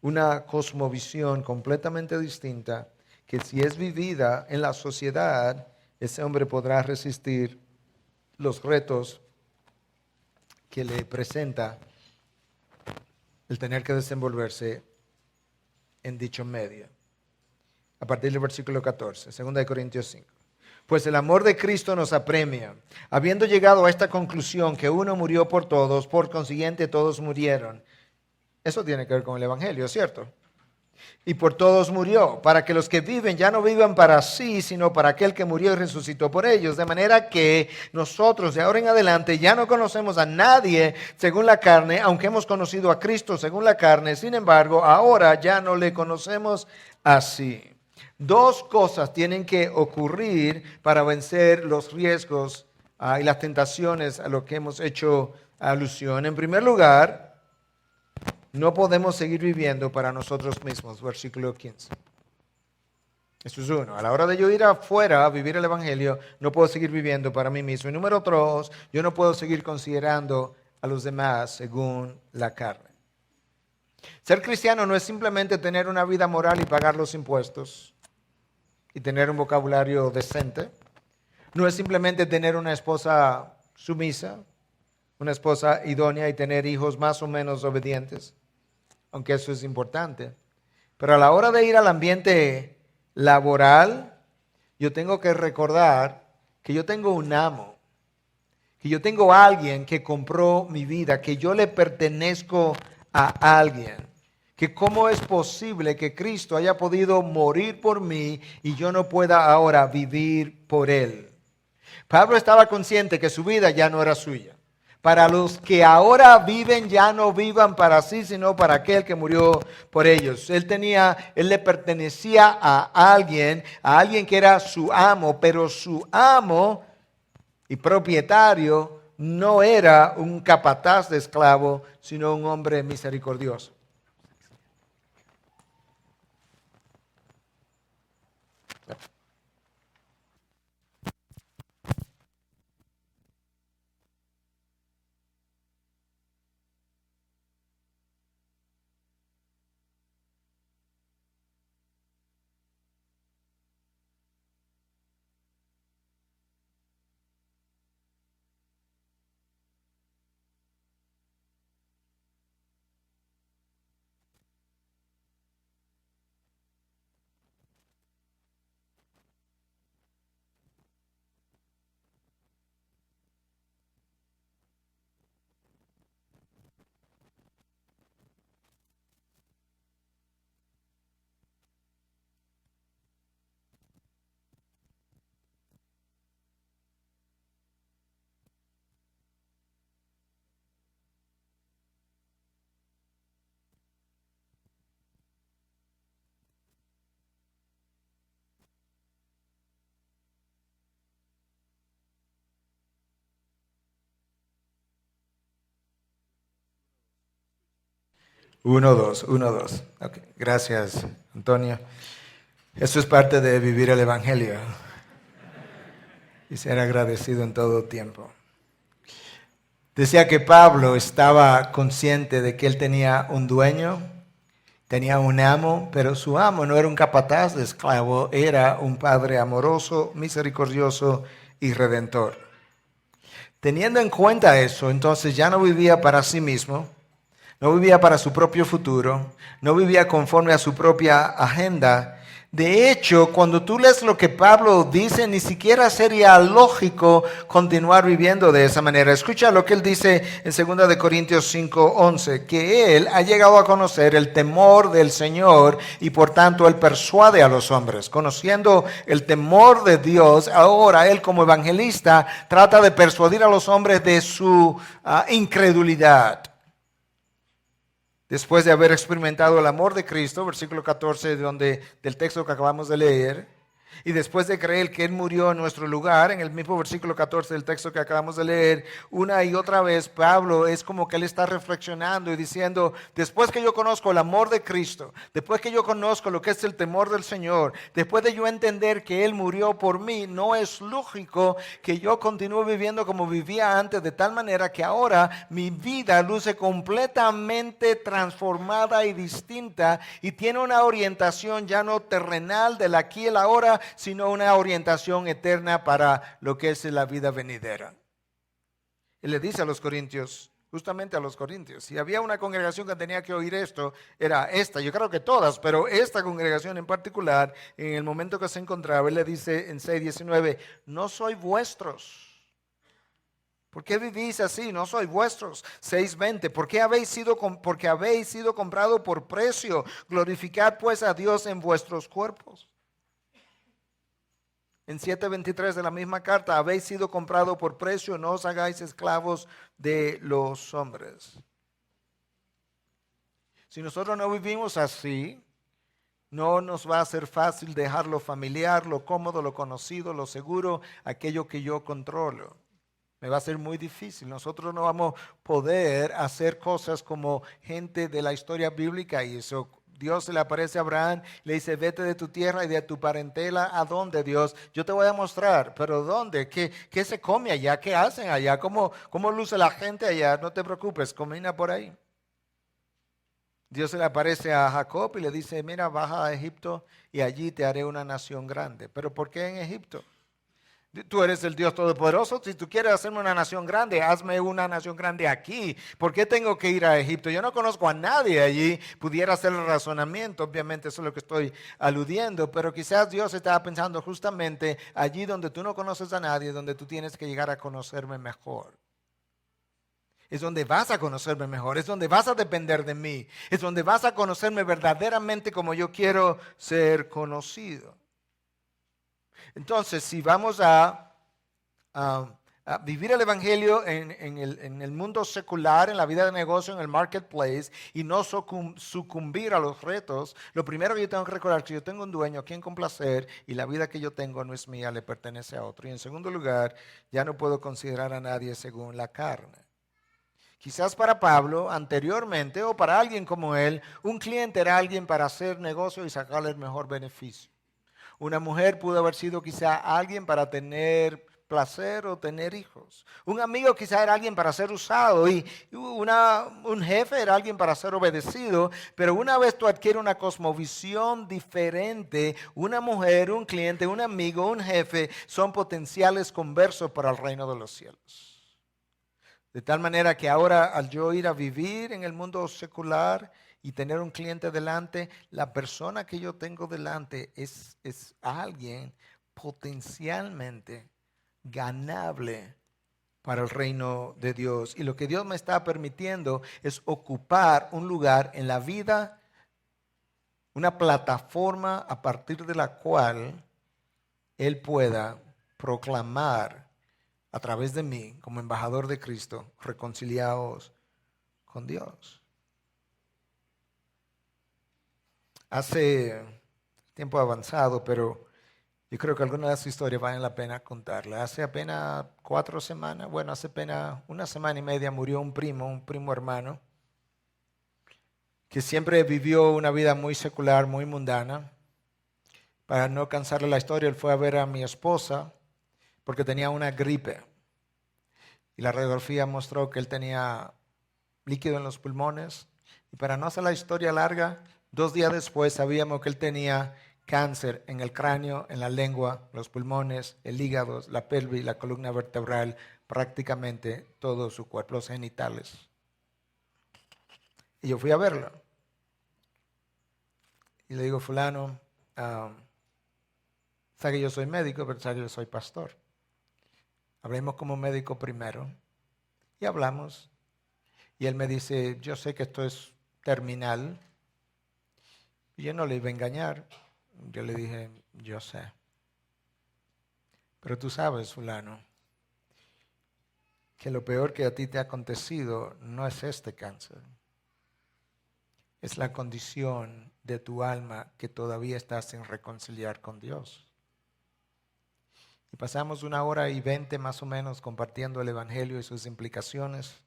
Speaker 1: una cosmovisión completamente distinta, que si es vivida en la sociedad, ese hombre podrá resistir los retos que le presenta el tener que desenvolverse en dicho medio. A partir del versículo 14, 2 Corintios 5. Pues el amor de Cristo nos apremia, habiendo llegado a esta conclusión que uno murió por todos, por consiguiente todos murieron. Eso tiene que ver con el Evangelio, ¿cierto? Y por todos murió, para que los que viven ya no vivan para sí, sino para aquel que murió y resucitó por ellos. De manera que nosotros de ahora en adelante ya no conocemos a nadie según la carne, aunque hemos conocido a Cristo según la carne. Sin embargo, ahora ya no le conocemos así. Dos cosas tienen que ocurrir para vencer los riesgos y las tentaciones a lo que hemos hecho alusión. En primer lugar, no podemos seguir viviendo para nosotros mismos, versículo 15. Eso es uno. A la hora de yo ir afuera a vivir el Evangelio, no puedo seguir viviendo para mí mismo. Y número dos, yo no puedo seguir considerando a los demás según la carne. Ser cristiano no es simplemente tener una vida moral y pagar los impuestos y tener un vocabulario decente. No es simplemente tener una esposa sumisa, una esposa idónea y tener hijos más o menos obedientes, aunque eso es importante. Pero a la hora de ir al ambiente laboral, yo tengo que recordar que yo tengo un amo, que yo tengo a alguien que compró mi vida, que yo le pertenezco a alguien, que cómo es posible que Cristo haya podido morir por mí y yo no pueda ahora vivir por él. Pablo estaba consciente que su vida ya no era suya. Para los que ahora viven, ya no vivan para sí, sino para aquel que murió por ellos. Él le pertenecía a alguien que era su amo, pero su amo y propietario no era un capataz de esclavo, sino un hombre misericordioso. Uno, dos. Okay. Gracias, Antonio. Eso es parte de vivir el Evangelio y ser agradecido en todo tiempo. Decía que Pablo estaba consciente de que él tenía un dueño, tenía un amo, pero su amo no era un capataz de esclavo, era un padre amoroso, misericordioso y redentor. Teniendo en cuenta eso, entonces ya no vivía para sí mismo. no vivía para su propio futuro, no vivía conforme a su propia agenda. De hecho, cuando tú lees lo que Pablo dice, ni siquiera sería lógico continuar viviendo de esa manera. Escucha lo que él dice en 2 de Corintios 5:11, que él ha llegado a conocer el temor del Señor y por tanto él persuade a los hombres. Conociendo el temor de Dios, ahora él como evangelista trata de persuadir a los hombres de su incredulidad. Después de haber experimentado el amor de Cristo, versículo 14 del texto que acabamos de leer, y después de creer que Él murió en nuestro lugar, en el mismo versículo 14 del texto que acabamos de leer, una y otra vez Pablo es como que Él está reflexionando y diciendo, después que yo conozco el amor de Cristo, después que yo conozco lo que es el temor del Señor, después de yo entender que Él murió por mí, no es lógico que yo continúe viviendo como vivía antes, de tal manera que ahora mi vida luce completamente transformada y distinta y tiene una orientación ya no terrenal del aquí y el ahora, sino una orientación eterna para lo que es la vida venidera. Él le dice a los corintios, justamente a los corintios, si había una congregación que tenía que oír esto, era esta. Yo creo que todas, pero esta congregación en particular, en el momento que se encontraba, él le dice en 6:19, no soy vuestros. ¿Por qué vivís así? No soy vuestros. 6:20. Porque habéis sido comprado por precio. Glorificad pues a Dios en vuestros cuerpos. En 7:23 de la misma carta, habéis sido comprado por precio, no os hagáis esclavos de los hombres. Si nosotros no vivimos así, no nos va a ser fácil dejar lo familiar, lo cómodo, lo conocido, lo seguro, aquello que yo controlo. Me va a ser muy difícil. Nosotros no vamos a poder hacer cosas como gente de la historia bíblica hizo. Dios se le aparece a Abraham, le dice, vete de tu tierra y de tu parentela. ¿A dónde, Dios? Yo te voy a mostrar. ¿Pero dónde? ¿Qué se come allá? ¿Qué hacen allá? ¿Cómo luce la gente allá? No te preocupes, camina por ahí. Dios se le aparece a Jacob y le dice, mira, baja a Egipto y allí te haré una nación grande. ¿Pero por qué en Egipto? Tú eres el Dios Todopoderoso. Si tú quieres hacerme una nación grande, hazme una nación grande aquí. ¿Por qué tengo que ir a Egipto? Yo no conozco a nadie allí. Pudiera hacer el razonamiento. Obviamente eso es lo que estoy aludiendo. Pero quizás Dios estaba pensando justamente allí donde tú no conoces a nadie, donde tú tienes que llegar a conocerme mejor. Es donde vas a conocerme mejor. Es donde vas a depender de mí. Es donde vas a conocerme verdaderamente como yo quiero ser conocido. Entonces, si vamos a vivir el evangelio en el mundo secular, en la vida de negocio, en el marketplace, y no sucumbir a los retos, lo primero que yo tengo que recordar es que yo tengo un dueño a quien complacer y la vida que yo tengo no es mía, le pertenece a otro. Y en segundo lugar, ya no puedo considerar a nadie según la carne. Quizás para Pablo, anteriormente, o para alguien como él, un cliente era alguien para hacer negocio y sacarle el mejor beneficio. Una mujer pudo haber sido quizá alguien para tener placer o tener hijos. Un amigo quizá era alguien para ser usado y un jefe era alguien para ser obedecido. Pero una vez tú adquieres una cosmovisión diferente, una mujer, un cliente, un amigo, un jefe son potenciales conversos para el reino de los cielos. De tal manera que ahora al yo ir a vivir en el mundo secular y tener un cliente delante, la persona que yo tengo delante es alguien potencialmente ganable para el reino de Dios. Y lo que Dios me está permitiendo es ocupar un lugar en la vida, una plataforma a partir de la cual Él pueda proclamar a través de mí, como embajador de Cristo, reconciliados con Dios. Hace tiempo avanzado, pero yo creo que algunas de las historias valen la pena contarla. Hace apenas 4 semanas, hace apenas 1 semana y media murió un primo hermano, que siempre vivió una vida muy secular, muy mundana. Para no cansarle la historia, él fue a ver a mi esposa porque tenía una gripe. Y la radiografía mostró que él tenía líquido en los pulmones. Y para no hacer la historia larga, 2 días después sabíamos que él tenía cáncer en el cráneo, en la lengua, los pulmones, el hígado, la pelvis, la columna vertebral, prácticamente todo su cuerpo, los genitales. Y yo fui a verlo. Y le digo, fulano, sabe que yo soy médico, pero sabe que yo soy pastor. Hablemos como médico primero. Y hablamos. Y él me dice, yo sé que esto es terminal. Y yo no le iba a engañar. Yo le dije, yo sé. Pero tú sabes, fulano, que lo peor que a ti te ha acontecido no es este cáncer. Es la condición de tu alma que todavía está sin reconciliar con Dios. Y pasamos 1 hora y 20 más o menos compartiendo el Evangelio y sus implicaciones.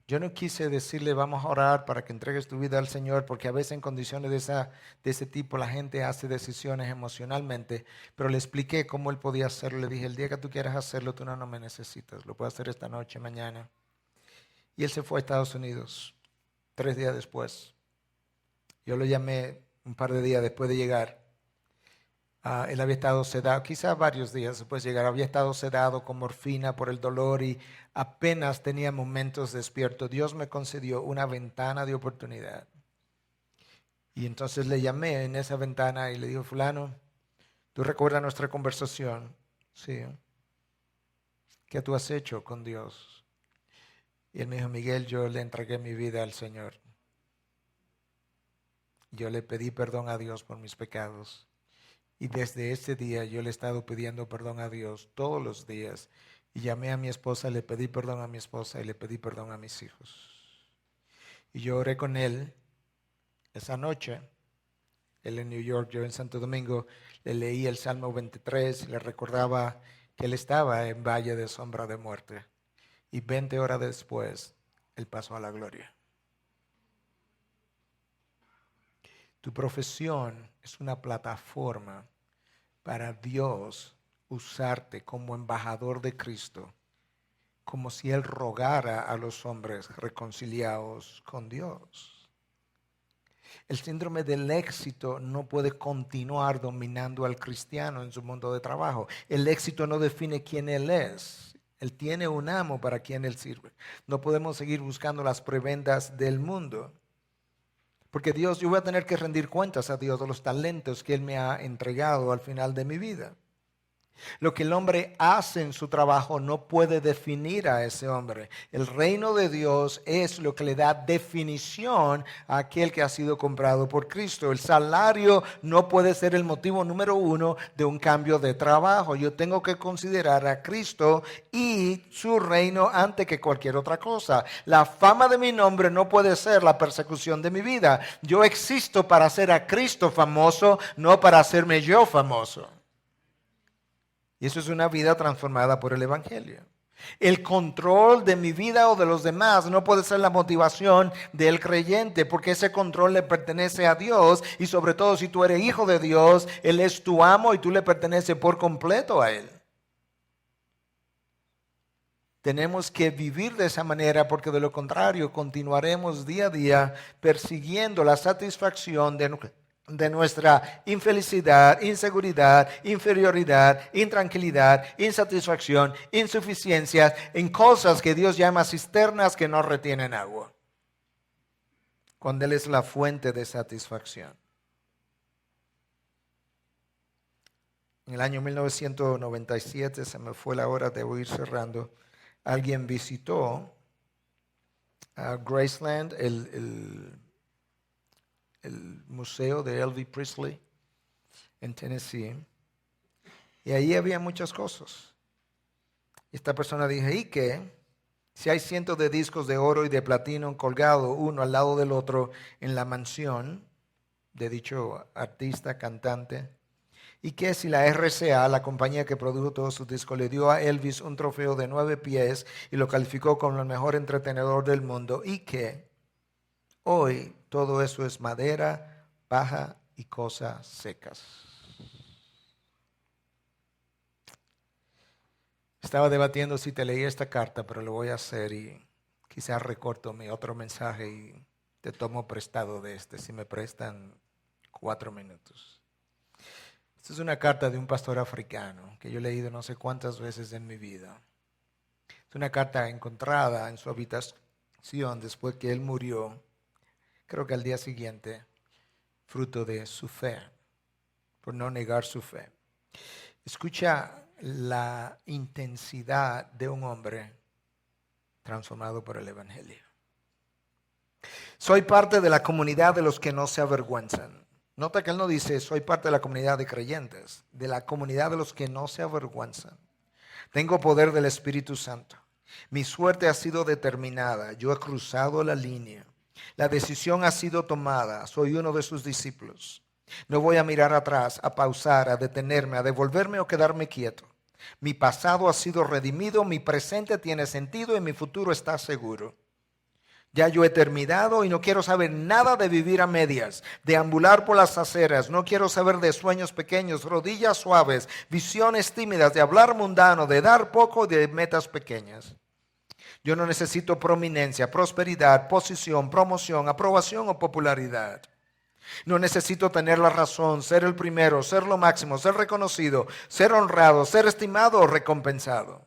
Speaker 1: Yo no quise decirle vamos a orar para que entregues tu vida al Señor, porque a veces en condiciones de ese tipo la gente hace decisiones emocionalmente, pero le expliqué cómo él podía hacerlo. Le dije, el día que tú quieras hacerlo, tú no me necesitas, lo puedo hacer esta noche, mañana. Y él se fue a Estados Unidos 3 días después. Yo lo llamé un par de días después de llegar. Él había estado sedado, quizás varios días después de llegar, había estado sedado con morfina por el dolor y apenas tenía momentos despierto. Dios me concedió una ventana de oportunidad. Y entonces le llamé en esa ventana y le digo, fulano, ¿tú recuerdas nuestra conversación? Sí. ¿Qué tú has hecho con Dios? Y él me dijo, Miguel, yo le entregué mi vida al Señor. Yo le pedí perdón a Dios por mis pecados. Y desde ese día yo le he estado pidiendo perdón a Dios todos los días. Y llamé a mi esposa, le pedí perdón a mi esposa y le pedí perdón a mis hijos. Y yo oré con él esa noche. Él en New York, yo en Santo Domingo. Le leí el Salmo 23, le recordaba que él estaba en valle de sombra de muerte. Y 20 horas después, él pasó a la gloria. Tu profesión es una plataforma para Dios usarte como embajador de Cristo, como si Él rogara a los hombres reconciliados con Dios. El síndrome del éxito no puede continuar dominando al cristiano en su mundo de trabajo. El éxito no define quién Él es. Él tiene un amo para quien Él sirve. No podemos seguir buscando las prebendas del mundo. Porque Dios, yo voy a tener que rendir cuentas a Dios de los talentos que Él me ha entregado al final de mi vida. Lo que el hombre hace en su trabajo no puede definir a ese hombre. El reino de Dios es lo que le da definición a aquel que ha sido comprado por Cristo. El salario no puede ser el motivo número 1 de un cambio de trabajo. Yo tengo que considerar a Cristo y su reino antes que cualquier otra cosa. La fama de mi nombre no puede ser la persecución de mi vida. Yo existo para hacer a Cristo famoso, no para hacerme yo famoso. Y eso es una vida transformada por el Evangelio. El control de mi vida o de los demás no puede ser la motivación del creyente, porque ese control le pertenece a Dios y sobre todo si tú eres hijo de Dios, Él es tu amo y tú le perteneces por completo a Él. Tenemos que vivir de esa manera porque de lo contrario continuaremos día a día persiguiendo la satisfacción de nuestra infelicidad, inseguridad, inferioridad, intranquilidad, insatisfacción, insuficiencias en cosas que Dios llama cisternas que no retienen agua, cuando Él es la fuente de satisfacción. En el año 1997, se me fue la hora, debo ir cerrando, alguien visitó a Graceland, el museo de Elvis Presley en Tennessee, y ahí había muchas cosas. Esta persona dijo, ¿y qué? Si hay cientos de discos de oro y de platino colgados uno al lado del otro en la mansión de dicho artista, cantante, ¿y qué si la RCA, la compañía que produjo todos sus discos, le dio a Elvis un trofeo de 9 pies y lo calificó como el mejor entretenedor del mundo? ¿Y qué? Hoy todo eso es madera, paja y cosas secas. Estaba debatiendo si te leí esta carta, pero lo voy a hacer y quizás recorto mi otro mensaje y te tomo prestado de este, si me prestan 4 minutos. Esta es una carta de un pastor africano que yo he leído no sé cuántas veces en mi vida. Es una carta encontrada en su después que él murió, creo que al día siguiente, fruto de su fe, por no negar su fe. Escucha la intensidad de un hombre transformado por el Evangelio. Soy parte de la comunidad de los que no se avergüenzan. Nota que él no dice, soy parte de la comunidad de creyentes, de la comunidad de los que no se avergüenzan. Tengo poder del Espíritu Santo. Mi suerte ha sido determinada. Yo he cruzado la línea. La decisión ha sido tomada. Soy uno de sus discípulos. No voy a mirar atrás, a pausar, a detenerme, a devolverme o quedarme quieto. Mi pasado ha sido redimido, mi presente tiene sentido y mi futuro está seguro. Ya yo he terminado y no quiero saber nada de vivir a medias, de ambular por las aceras. No quiero saber de sueños pequeños, rodillas suaves, visiones tímidas, de hablar mundano, de dar poco, de metas pequeñas. Yo no necesito prominencia, prosperidad, posición, promoción, aprobación o popularidad. No necesito tener la razón, ser el primero, ser lo máximo, ser reconocido, ser honrado, ser estimado o recompensado.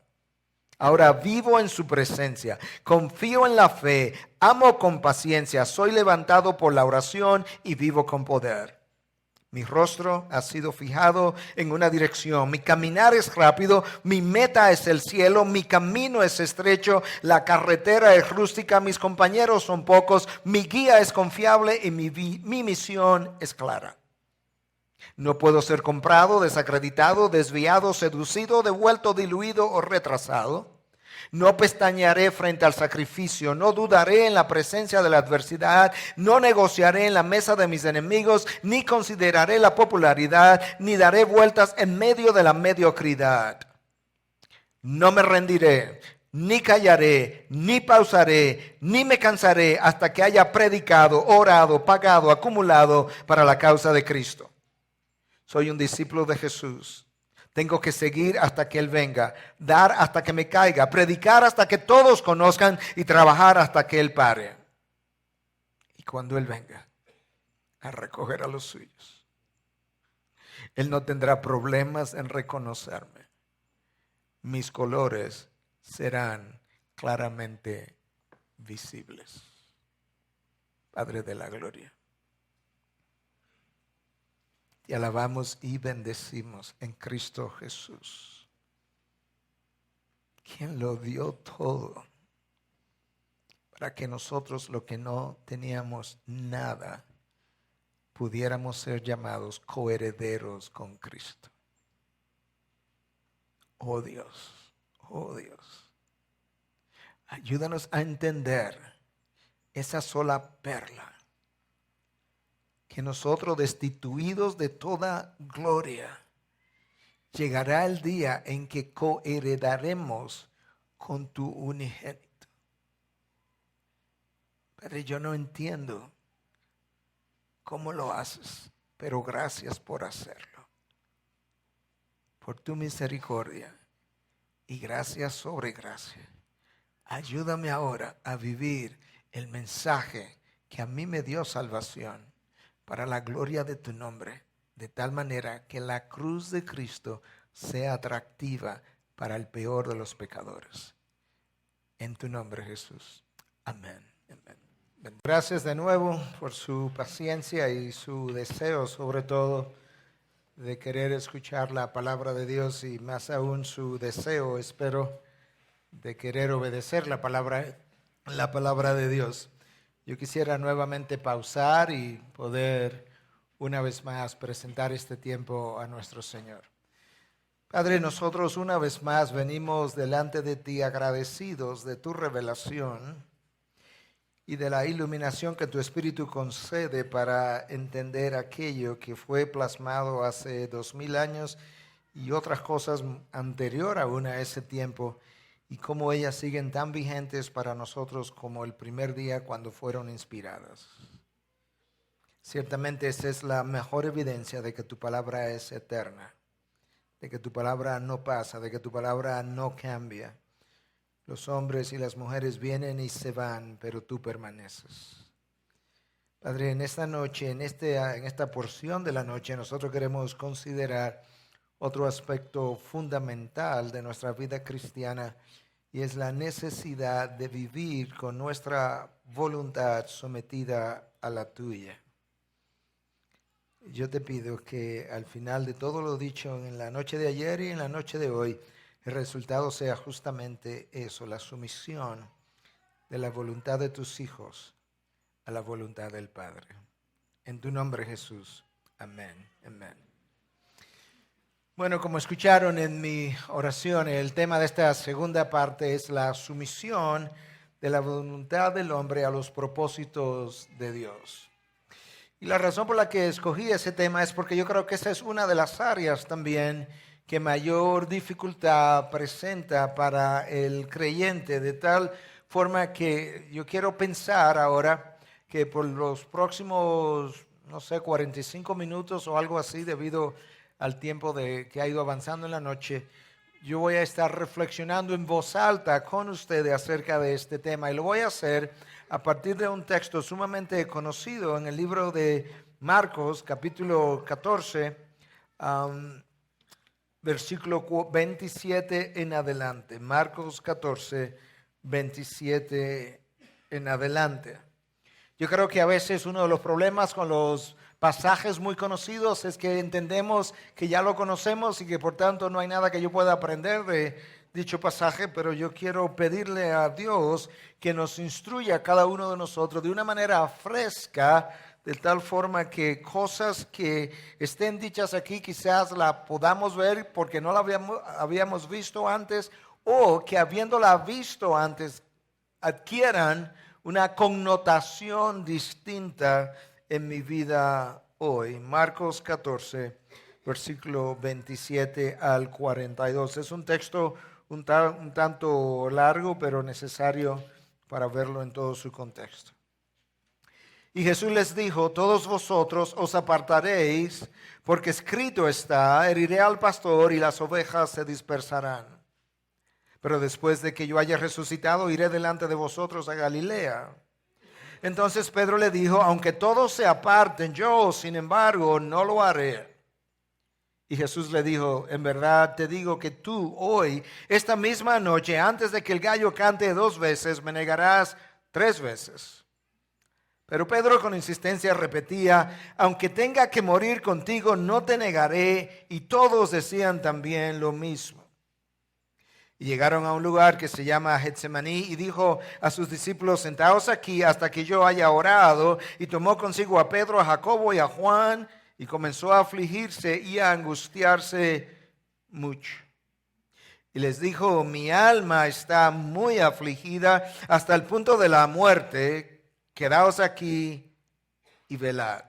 Speaker 1: Ahora vivo en su presencia, confío en la fe, amo con paciencia, soy levantado por la oración y vivo con poder. Mi rostro ha sido fijado en una dirección, mi caminar es rápido, mi meta es el cielo, mi camino es estrecho, la carretera es rústica, mis compañeros son pocos, mi guía es confiable y mi misión es clara. No puedo ser comprado, desacreditado, desviado, seducido, devuelto, diluido o retrasado. No pestañearé frente al sacrificio, no dudaré en la presencia de la adversidad, no negociaré en la mesa de mis enemigos, ni consideraré la popularidad, ni daré vueltas en medio de la mediocridad. No me rendiré, ni callaré, ni pausaré, ni me cansaré hasta que haya predicado, orado, pagado, acumulado para la causa de Cristo. Soy un discípulo de Jesús. Tengo que seguir hasta que Él venga, dar hasta que me caiga, predicar hasta que todos conozcan y trabajar hasta que Él pare. Y cuando Él venga a recoger a los suyos, Él no tendrá problemas en reconocerme. Mis colores serán claramente visibles. Padre de la gloria. Te alabamos y bendecimos en Cristo Jesús, quien lo dio todo para que nosotros, lo que no teníamos nada, pudiéramos ser llamados coherederos con Cristo. Oh Dios, ayúdanos a entender esa sola perla. Que nosotros, destituidos de toda gloria, llegará el día en que coheredaremos con tu unigénito. Padre, yo no entiendo cómo lo haces, pero gracias por hacerlo. Por tu misericordia y gracia sobre gracia. Ayúdame ahora a vivir el mensaje que a mí me dio salvación, para la gloria de tu nombre, de tal manera que la cruz de Cristo sea atractiva para el peor de los pecadores. En tu nombre, Jesús. Amén. Amén. Gracias de nuevo por su paciencia y su deseo, sobre todo, de querer escuchar la palabra de Dios y más aún su deseo, espero, de querer obedecer la palabra de Dios. Yo quisiera nuevamente pausar y poder una vez más presentar este tiempo a nuestro Señor. Padre, nosotros una vez más venimos delante de ti agradecidos de tu revelación y de la iluminación que tu Espíritu concede para entender aquello que fue plasmado hace 2000 años y otras cosas anterior aún a ese tiempo, y cómo ellas siguen tan vigentes para nosotros como el primer día cuando fueron inspiradas. Ciertamente esa es la mejor evidencia de que tu palabra es eterna, de que tu palabra no pasa, de que tu palabra no cambia. Los hombres y las mujeres vienen y se van, pero tú permaneces. Padre, en esta noche, en esta porción de la noche, nosotros queremos considerar otro aspecto fundamental de nuestra vida cristiana, y es la necesidad de vivir con nuestra voluntad sometida a la tuya. Yo te pido que al final de todo lo dicho en la noche de ayer y en la noche de hoy, el resultado sea justamente eso, la sumisión de la voluntad de tus hijos a la voluntad del Padre. En tu nombre, Jesús. Amén. Amén. Bueno, como escucharon en mi oración, el tema de esta segunda parte es la sumisión de la voluntad del hombre a los propósitos de Dios. Y la razón por la que escogí ese tema es porque yo creo que esa es una de las áreas también que mayor dificultad presenta para el creyente, de tal forma que yo quiero pensar ahora que por los próximos, 45 minutos o algo así, debido al tiempo que ha ido avanzando en la noche, yo voy a estar reflexionando en voz alta con ustedes acerca de este tema, y lo voy a hacer a partir de un texto sumamente conocido en el libro de Marcos, capítulo 14, versículo 27 en adelante. Marcos 14, 27 en adelante. Yo creo que a veces uno de los problemas con los pasajes muy conocidos es que entendemos que ya lo conocemos y que por tanto no hay nada que yo pueda aprender de dicho pasaje, pero yo quiero pedirle a Dios que nos instruya a cada uno de nosotros de una manera fresca, de tal forma que cosas que estén dichas aquí quizás la podamos ver porque no la habíamos visto antes, o que habiéndola visto antes adquieran una connotación distinta en mi vida hoy. Marcos 14, versículo 27 al 42. Es un texto un tanto largo, pero necesario para verlo en todo su contexto. Y Jesús les dijo: todos vosotros os apartaréis, porque escrito está: heriré al pastor y las ovejas se dispersarán. Pero después de que yo haya resucitado, iré delante de vosotros a Galilea. Entonces Pedro le dijo: aunque todos se aparten, yo, sin embargo, no lo haré. Y Jesús le dijo: en verdad te digo que tú hoy, esta misma noche, antes de que el gallo cante 2 veces, me negarás 3 veces. Pero Pedro con insistencia repetía: aunque tenga que morir contigo, no te negaré. Y todos decían también lo mismo. Y llegaron a un lugar que se llama Getsemaní, y dijo a sus discípulos: sentaos aquí hasta que yo haya orado. Y tomó consigo a Pedro, a Jacobo y a Juan, y comenzó a afligirse y a angustiarse mucho. Y les dijo: mi alma está muy afligida hasta el punto de la muerte. Quedaos aquí y velad.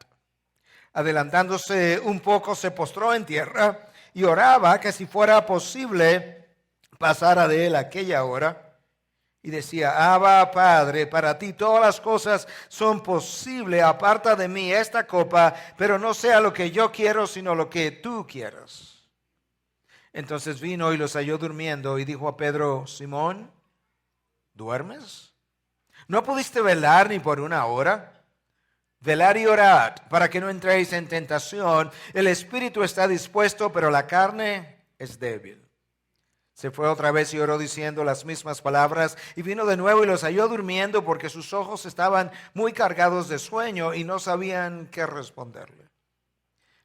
Speaker 1: Adelantándose un poco, se postró en tierra y oraba que si fuera posible pasara de él aquella hora. Y decía: Abba, Padre, para ti todas las cosas son posibles. Aparta de mí esta copa, pero no sea lo que yo quiero, sino lo que tú quieras. Entonces vino y los halló durmiendo y dijo a Pedro: Simón, ¿duermes? ¿No pudiste velar ni por 1 hora? Velad y orad para que no entréis en tentación. El espíritu está dispuesto, pero la carne es débil. Se fue otra vez y oró diciendo las mismas palabras, y vino de nuevo y los halló durmiendo, porque sus ojos estaban muy cargados de sueño y no sabían qué responderle.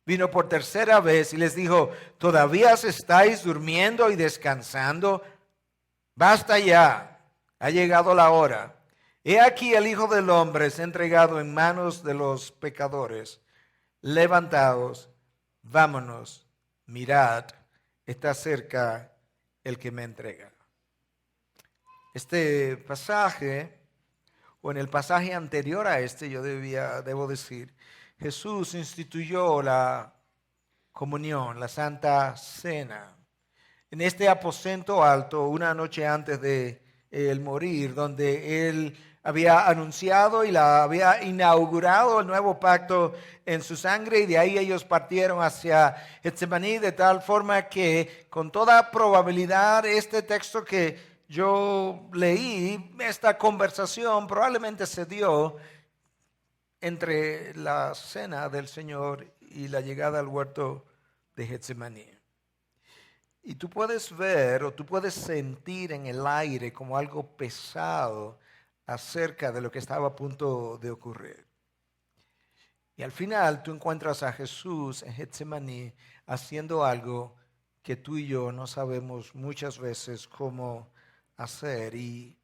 Speaker 1: Vino por 3ª vez y les dijo: ¿todavía estáis durmiendo y descansando? Basta ya, ha llegado la hora. He aquí el Hijo del Hombre es entregado en manos de los pecadores. Levantaos, vámonos, mirad, está cerca el que me entrega. Este pasaje, o en el pasaje anterior a este, debo decir, Jesús instituyó la comunión, la Santa Cena, en este aposento alto, una noche antes de el morir, donde él había anunciado y la había inaugurado el nuevo pacto en su sangre, y de ahí ellos partieron hacia Getsemaní, de tal forma que con toda probabilidad este texto que yo leí, esta conversación probablemente se dio entre la cena del Señor y la llegada al huerto de Getsemaní. Y tú puedes ver o tú puedes sentir en el aire como algo pesado acerca de lo que estaba a punto de ocurrir. Y al final tú encuentras a Jesús en Getsemaní haciendo algo que tú y yo no sabemos muchas veces cómo hacer. Y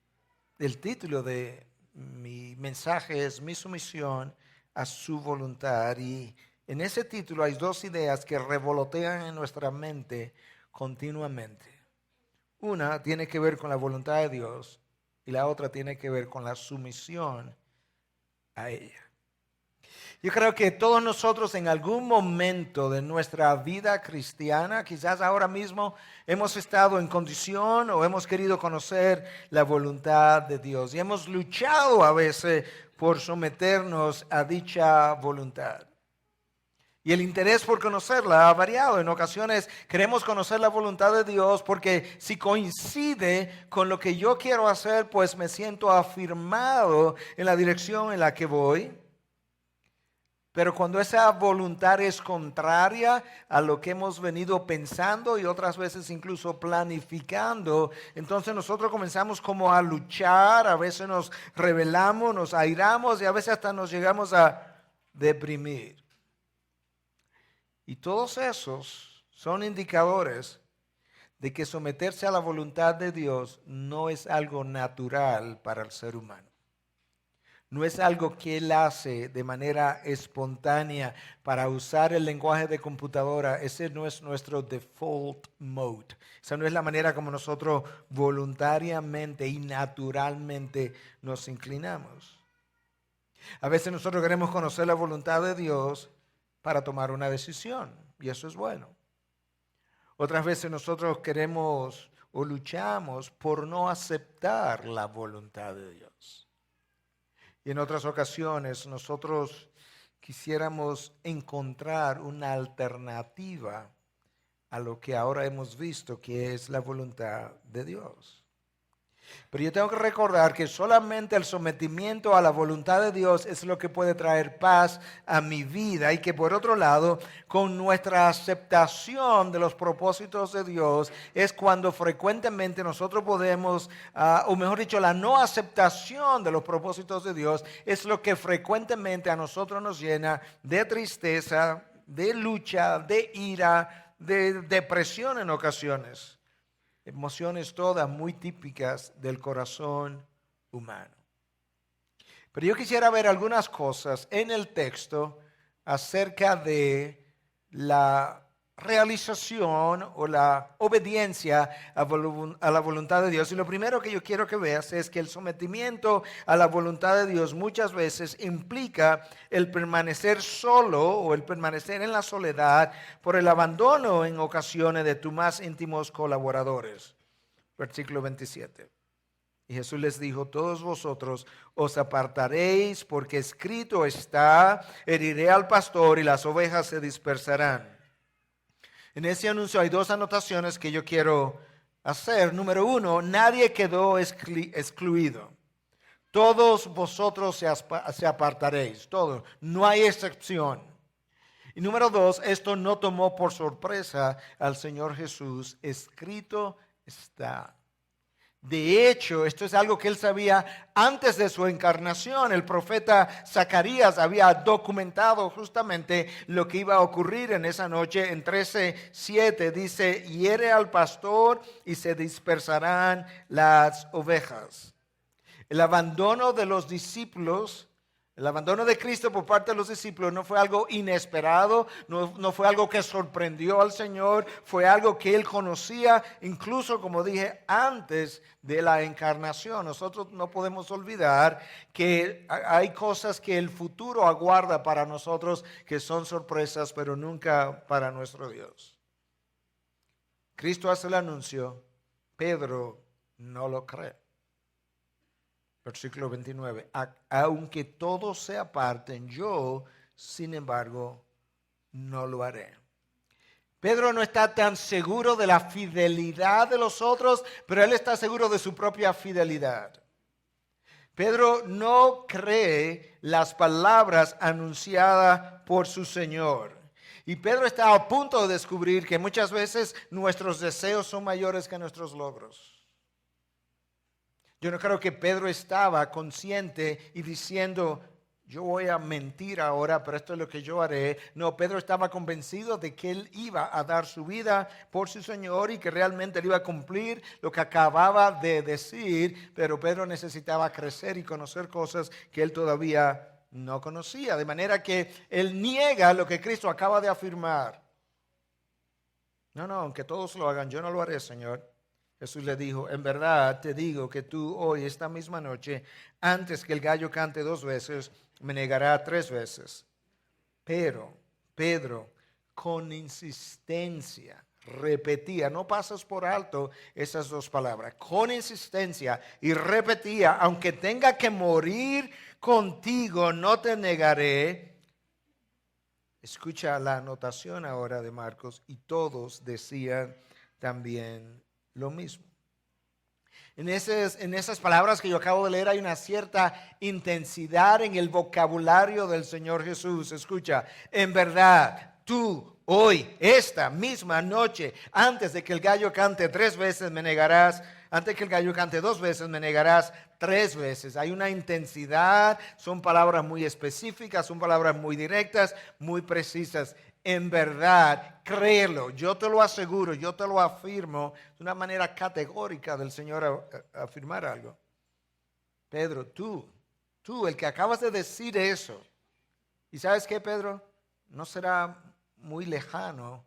Speaker 1: el título de mi mensaje es Mi sumisión a su voluntad. Y en ese título hay dos ideas que revolotean en nuestra mente continuamente. Una tiene que ver con la voluntad de Dios y la otra tiene que ver con la sumisión a ella. Yo creo que todos nosotros en algún momento de nuestra vida cristiana, quizás ahora mismo, hemos estado en condición o hemos querido conocer la voluntad de Dios y hemos luchado a veces por someternos a dicha voluntad. Y el interés por conocerla ha variado. En ocasiones queremos conocer la voluntad de Dios porque si coincide con lo que yo quiero hacer, pues me siento afirmado en la dirección en la que voy. Pero cuando esa voluntad es contraria a lo que hemos venido pensando y otras veces incluso planificando, entonces nosotros comenzamos como a luchar, a veces nos rebelamos, nos airamos y a veces hasta nos llegamos a deprimir. Y todos esos son indicadores de que someterse a la voluntad de Dios no es algo natural para el ser humano. No es algo que Él hace de manera espontánea para usar el lenguaje de computadora. Ese no es nuestro default mode. Esa no es la manera como nosotros voluntariamente y naturalmente nos inclinamos. A veces nosotros queremos conocer la voluntad de Dios para tomar una decisión, y eso es bueno. Otras veces nosotros queremos o luchamos por no aceptar la voluntad de Dios. Y en otras ocasiones nosotros quisiéramos encontrar una alternativa a lo que ahora hemos visto que es la voluntad de Dios. Pero yo tengo que recordar que solamente el sometimiento a la voluntad de Dios es lo que puede traer paz a mi vida y que por otro lado, con nuestra aceptación de los propósitos de Dios, es cuando frecuentemente nosotros podemos, o mejor dicho, la no aceptación de los propósitos de Dios es lo que frecuentemente a nosotros nos llena de tristeza, de lucha, de ira, de depresión en ocasiones. Emociones todas muy típicas del corazón humano. Pero yo quisiera ver algunas cosas en el texto acerca de la realización o la obediencia a la voluntad de Dios. Y lo primero que yo quiero que veas es que el sometimiento a la voluntad de Dios muchas veces implica el permanecer solo o el permanecer en la soledad por el abandono en ocasiones de tus más íntimos colaboradores. Versículo 27. Y Jesús les dijo, todos vosotros os apartaréis porque escrito está, heriré al pastor y las ovejas se dispersarán. En ese anuncio hay dos anotaciones que yo quiero hacer. Número uno, nadie quedó excluido. Todos vosotros se apartaréis, todos, no hay excepción. Y número dos, esto no tomó por sorpresa al Señor Jesús, escrito está. De hecho, esto es algo que él sabía antes de su encarnación. El profeta Zacarías había documentado justamente lo que iba a ocurrir en esa noche. En 13:7 dice, hiere al pastor y se dispersarán las ovejas. El abandono de los discípulos, el abandono de Cristo por parte de los discípulos no fue algo inesperado, no fue algo que sorprendió al Señor, fue algo que Él conocía, incluso como dije, antes de la encarnación. Nosotros no podemos olvidar que hay cosas que el futuro aguarda para nosotros que son sorpresas, pero nunca para nuestro Dios. Cristo hace el anuncio, Pedro no lo cree. Versículo 29, aunque todos se aparten, yo, sin embargo, no lo haré. Pedro no está tan seguro de la fidelidad de los otros, pero él está seguro de su propia fidelidad. Pedro no cree las palabras anunciadas por su Señor. Y Pedro está a punto de descubrir que muchas veces nuestros deseos son mayores que nuestros logros. Yo no creo que Pedro estaba consciente y diciendo, yo voy a mentir ahora, pero esto es lo que yo haré. No, Pedro estaba convencido de que él iba a dar su vida por su Señor y que realmente él iba a cumplir lo que acababa de decir, pero Pedro necesitaba crecer y conocer cosas que él todavía no conocía. De manera que él niega lo que Cristo acaba de afirmar. No, aunque todos lo hagan, yo no lo haré, Señor. Jesús le dijo, en verdad te digo que tú hoy, esta misma noche, antes que el gallo cante 2 veces, me negará 3 veces. Pero Pedro, con insistencia, repetía, no pasas por alto esas 2 palabras, con insistencia y repetía, aunque tenga que morir contigo, no te negaré. Escucha la anotación ahora de Marcos, y todos decían también lo mismo. En esas palabras que yo acabo de leer hay una cierta intensidad en el vocabulario del Señor Jesús. Escucha, en verdad, tú hoy, esta misma noche, antes de que el gallo cante 3 veces me negarás, antes que el gallo cante 2 veces me negarás 3 veces. Hay una intensidad, son palabras muy específicas, son palabras muy directas, muy precisas. En verdad, créelo, yo te lo aseguro, yo te lo afirmo. Es una manera categórica del Señor a afirmar algo. Pedro, tú, el que acabas de decir eso. ¿Y sabes qué, Pedro? No será muy lejano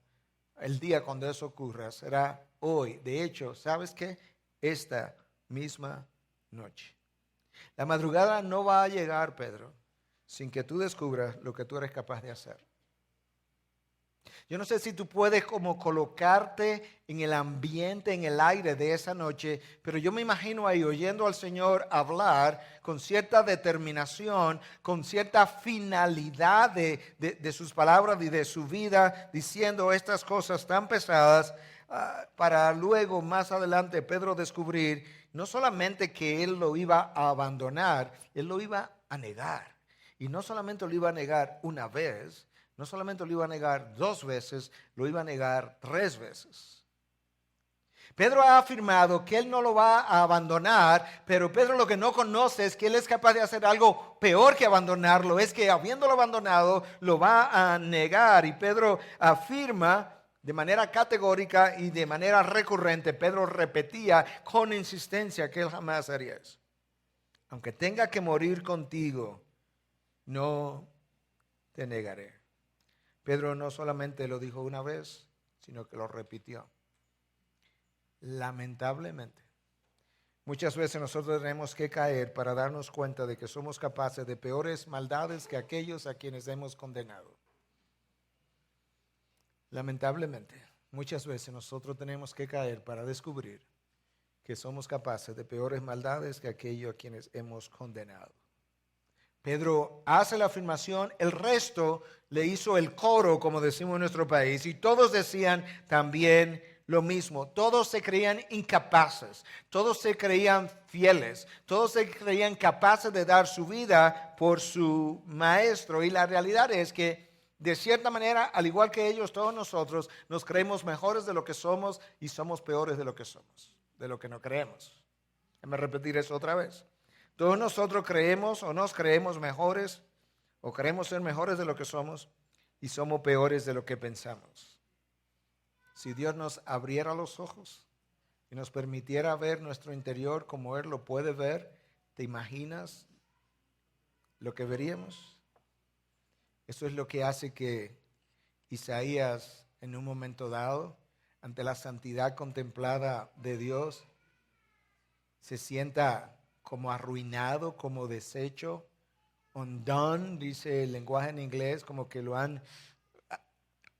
Speaker 1: el día cuando eso ocurra, será hoy. De hecho, ¿sabes qué? Esta misma noche. La madrugada no va a llegar, Pedro, sin que tú descubras lo que tú eres capaz de hacer. Yo no sé si tú puedes como colocarte en el ambiente, en el aire de esa noche, pero yo me imagino ahí oyendo al Señor hablar con cierta determinación, con cierta finalidad de sus palabras y de su vida, diciendo estas cosas tan pesadas, para luego más adelante Pedro descubrir no solamente que él lo iba a abandonar, él lo iba a negar. Y no solamente lo iba a negar una vez, no solamente lo iba a negar 2 veces, lo iba a negar 3 veces. Pedro ha afirmado que él no lo va a abandonar, pero Pedro lo que no conoce es que él es capaz de hacer algo peor que abandonarlo, es que habiéndolo abandonado lo va a negar. Y Pedro afirma de manera categórica y de manera recurrente, Pedro repetía con insistencia que él jamás haría eso. Aunque tenga que morir contigo, no te negaré. Pedro no solamente lo dijo una vez, sino que lo repitió. Lamentablemente, muchas veces nosotros tenemos que caer para darnos cuenta de que somos capaces de peores maldades que aquellos a quienes hemos condenado. Lamentablemente, muchas veces nosotros tenemos que caer para descubrir que somos capaces de peores maldades que aquellos a quienes hemos condenado. Pedro hace la afirmación, el resto le hizo el coro, como decimos en nuestro país, y todos decían también lo mismo. Todos se creían incapaces, todos se creían fieles, todos se creían capaces de dar su vida por su maestro. Y la realidad es que, de cierta manera, al igual que ellos, todos nosotros nos creemos mejores de lo que somos y somos peores de lo que somos, de lo que no creemos. Déjame repetir eso otra vez. Todos nosotros creemos o nos creemos mejores o queremos ser mejores de lo que somos y somos peores de lo que pensamos. Si Dios nos abriera los ojos y nos permitiera ver nuestro interior como Él lo puede ver, ¿te imaginas lo que veríamos? Eso es lo que hace que Isaías, en un momento dado, ante la santidad contemplada de Dios, se sienta como arruinado, como deshecho, undone, dice el lenguaje en inglés, como que lo han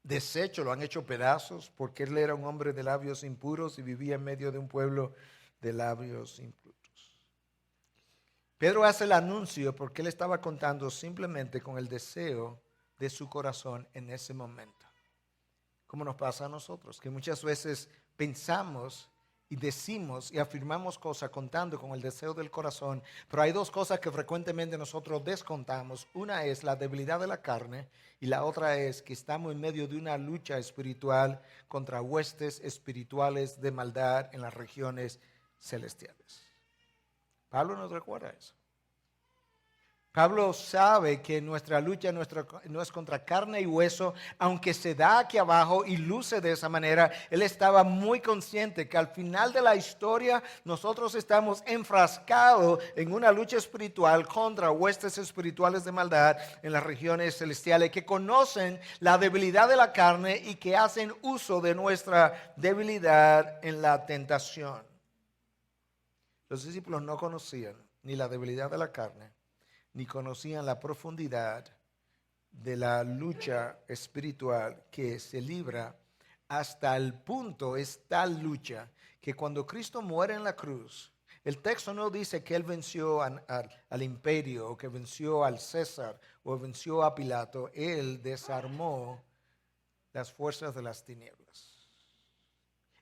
Speaker 1: deshecho, lo han hecho pedazos, porque él era un hombre de labios impuros y vivía en medio de un pueblo de labios impuros. Pedro hace el anuncio porque él estaba contando simplemente con el deseo de su corazón en ese momento. Como nos pasa a nosotros, que muchas veces pensamos y decimos y afirmamos cosas contando con el deseo del corazón, pero hay dos cosas que frecuentemente nosotros descontamos. Una es la debilidad de la carne y la otra es que estamos en medio de una lucha espiritual contra huestes espirituales de maldad en las regiones celestiales. Pablo nos recuerda eso. Pablo sabe que nuestra lucha no es contra carne y hueso, aunque se da aquí abajo y luce de esa manera. Él estaba muy consciente que al final de la historia nosotros estamos enfrascados en una lucha espiritual contra huestes espirituales de maldad en las regiones celestiales que conocen la debilidad de la carne y que hacen uso de nuestra debilidad en la tentación. Los discípulos no conocían ni la debilidad de la carne, ni conocían la profundidad de la lucha espiritual que se libra hasta el punto, es tal lucha, que cuando Cristo muere en la cruz, el texto no dice que Él venció al imperio, o que venció al César, o venció a Pilato. Él desarmó las fuerzas de las tinieblas.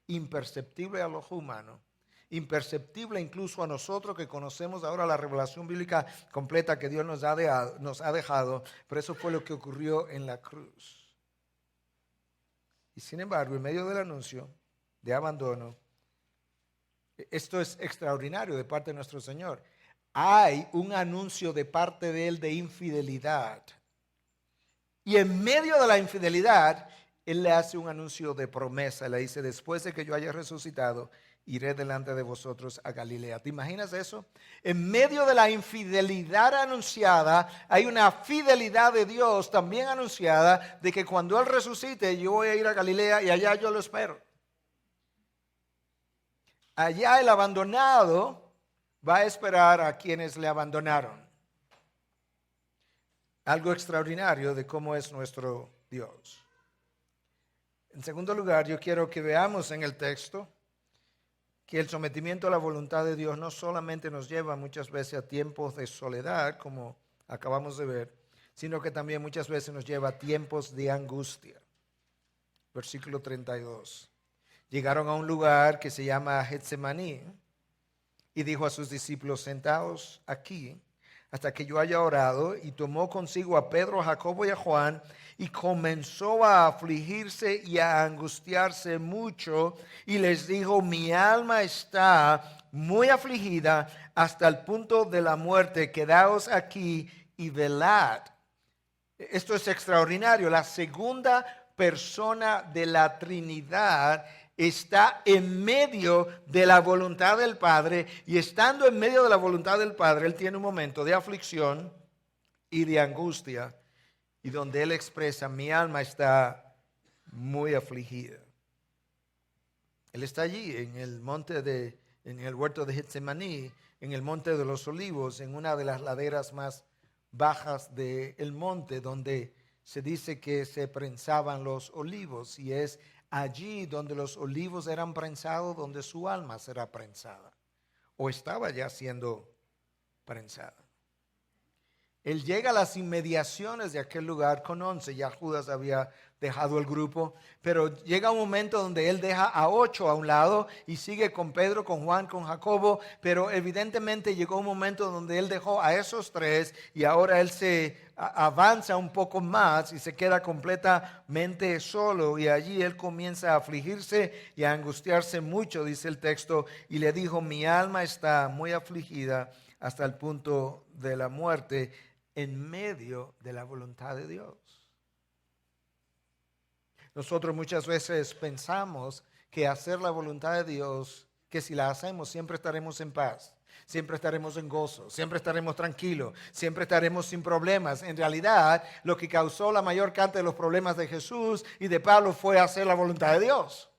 Speaker 1: Imperceptible a los humanos, imperceptible incluso a nosotros que conocemos ahora la revelación bíblica completa que Dios nos ha dejado, pero eso fue lo que ocurrió en la cruz. Y sin embargo, en medio del anuncio de abandono, esto es extraordinario de parte de nuestro Señor. Hay un anuncio de parte de Él de infidelidad. Y en medio de la infidelidad, Él le hace un anuncio de promesa. Le dice, después de que yo haya resucitado, iré delante de vosotros a Galilea. ¿Te imaginas eso? En medio de la infidelidad anunciada, hay una fidelidad de Dios también anunciada de que cuando Él resucite, yo voy a ir a Galilea y allá yo lo espero. Allá el abandonado va a esperar a quienes le abandonaron. Algo extraordinario de cómo es nuestro Dios. En segundo lugar, yo quiero que veamos en el texto que el sometimiento a la voluntad de Dios no solamente nos lleva muchas veces a tiempos de soledad, como acabamos de ver, sino que también muchas veces nos lleva a tiempos de angustia. Versículo 32. Llegaron a un lugar que se llama Getsemaní y dijo a sus discípulos, sentaos aquí hasta que yo haya orado, y tomó consigo a Pedro, a Jacobo y a Juan, y comenzó a afligirse y a angustiarse mucho, y les dijo, mi alma está muy afligida hasta el punto de la muerte, quedaos aquí y velad. Esto es extraordinario, la segunda persona de la Trinidad está en medio de la voluntad del Padre, y estando en medio de la voluntad del Padre, Él tiene un momento de aflicción y de angustia, y donde Él expresa, mi alma está muy afligida. Él está allí en el en el huerto de Getsemaní, en el monte de los olivos, en una de las laderas más bajas del monte, donde se dice que se prensaban los olivos, y es allí donde los olivos eran prensados, donde su alma será prensada, o estaba ya siendo prensada. Él llega a las inmediaciones de aquel lugar con 11, ya Judas había dejado el grupo, pero llega un momento donde él deja a 8 a un lado y sigue con Pedro, con Juan, con Jacobo, pero evidentemente llegó un momento donde él dejó a esos 3 y ahora él se avanza un poco más y se queda completamente solo, y allí él comienza a afligirse y a angustiarse mucho, dice el texto, y le dijo, mi alma está muy afligida hasta el punto de la muerte, en medio de la voluntad de Dios. Nosotros muchas veces pensamos que hacer la voluntad de Dios, que si la hacemos siempre estaremos en paz, siempre estaremos en gozo, siempre estaremos tranquilos, siempre estaremos sin problemas. En realidad, lo que causó la mayor cantidad de los problemas de Jesús y de Pablo fue hacer la voluntad de Dios.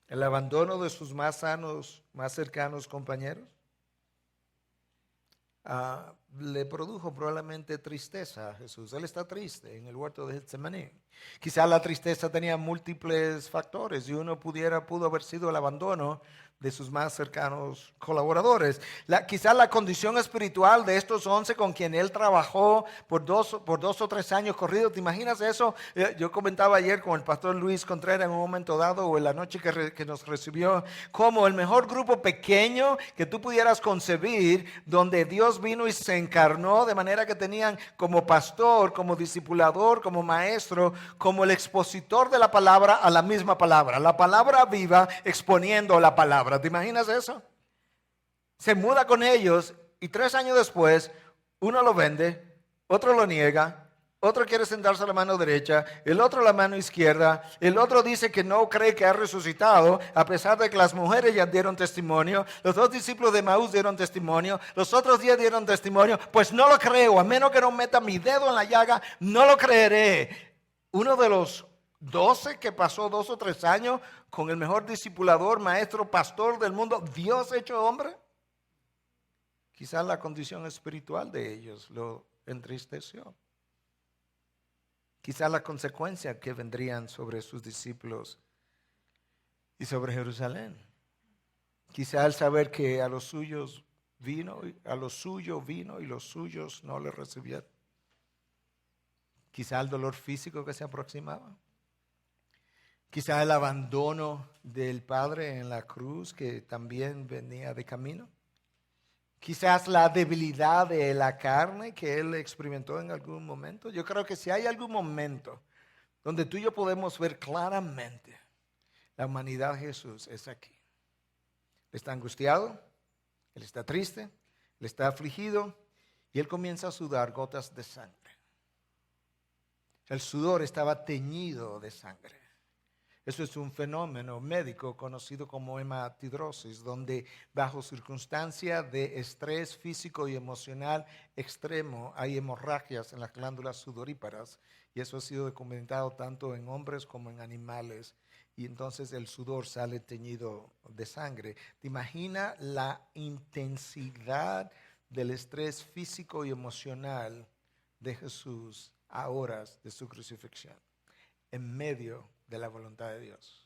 Speaker 1: El abandono de sus más sanos, más cercanos compañeros. le produjo probablemente tristeza a Jesús. Él está triste en el huerto de Getsemaní. Quizá la tristeza tenía múltiples factores y uno pudo haber sido el abandono de sus más cercanos colaboradores. Quizá la condición espiritual de estos 11 con quien él trabajó por dos o tres años corridos. ¿Te imaginas eso? Yo comentaba ayer con el pastor Luis Contreras en un momento dado, o en la noche que nos recibió, como el mejor grupo pequeño que tú pudieras concebir, donde Dios vino y se encarnó, de manera que tenían como pastor, como discipulador, como maestro, como el expositor de la palabra a la misma palabra. La palabra viva exponiendo la palabra. ¿Te imaginas eso? Se muda con ellos y 3 años después, uno lo vende, otro lo niega, otro quiere sentarse a la mano derecha, el otro a la mano izquierda, el otro dice que no cree que ha resucitado, a pesar de que las mujeres ya dieron testimonio, los 2 discípulos de Maús dieron testimonio, los otros 10 dieron testimonio. Pues no lo creo, a menos que no meta mi dedo en la llaga, no lo creeré. Uno de los 12 que pasó 2 o 3 años con el mejor discipulador, maestro, pastor del mundo, Dios hecho hombre. Quizás la condición espiritual de ellos lo entristeció. Quizás la consecuencia que vendrían sobre sus discípulos y sobre Jerusalén. Quizás el saber que a los suyos vino y los suyos no le recibieron. Quizás el dolor físico que se aproximaba. Quizás el abandono del Padre en la cruz que también venía de camino. Quizás la debilidad de la carne que él experimentó en algún momento. Yo creo que si hay algún momento donde tú y yo podemos ver claramente la humanidad de Jesús, es aquí. Él está angustiado, él está triste, él está afligido y él comienza a sudar gotas de sangre. El sudor estaba teñido de sangre. Eso es un fenómeno médico conocido como hematidrosis, donde bajo circunstancias de estrés físico y emocional extremo hay hemorragias en las glándulas sudoríparas, y eso ha sido documentado tanto en hombres como en animales, y entonces el sudor sale teñido de sangre. ¿Te imaginas la intensidad del estrés físico y emocional de Jesús a horas de su crucifixión, en medio de la voluntad de Dios?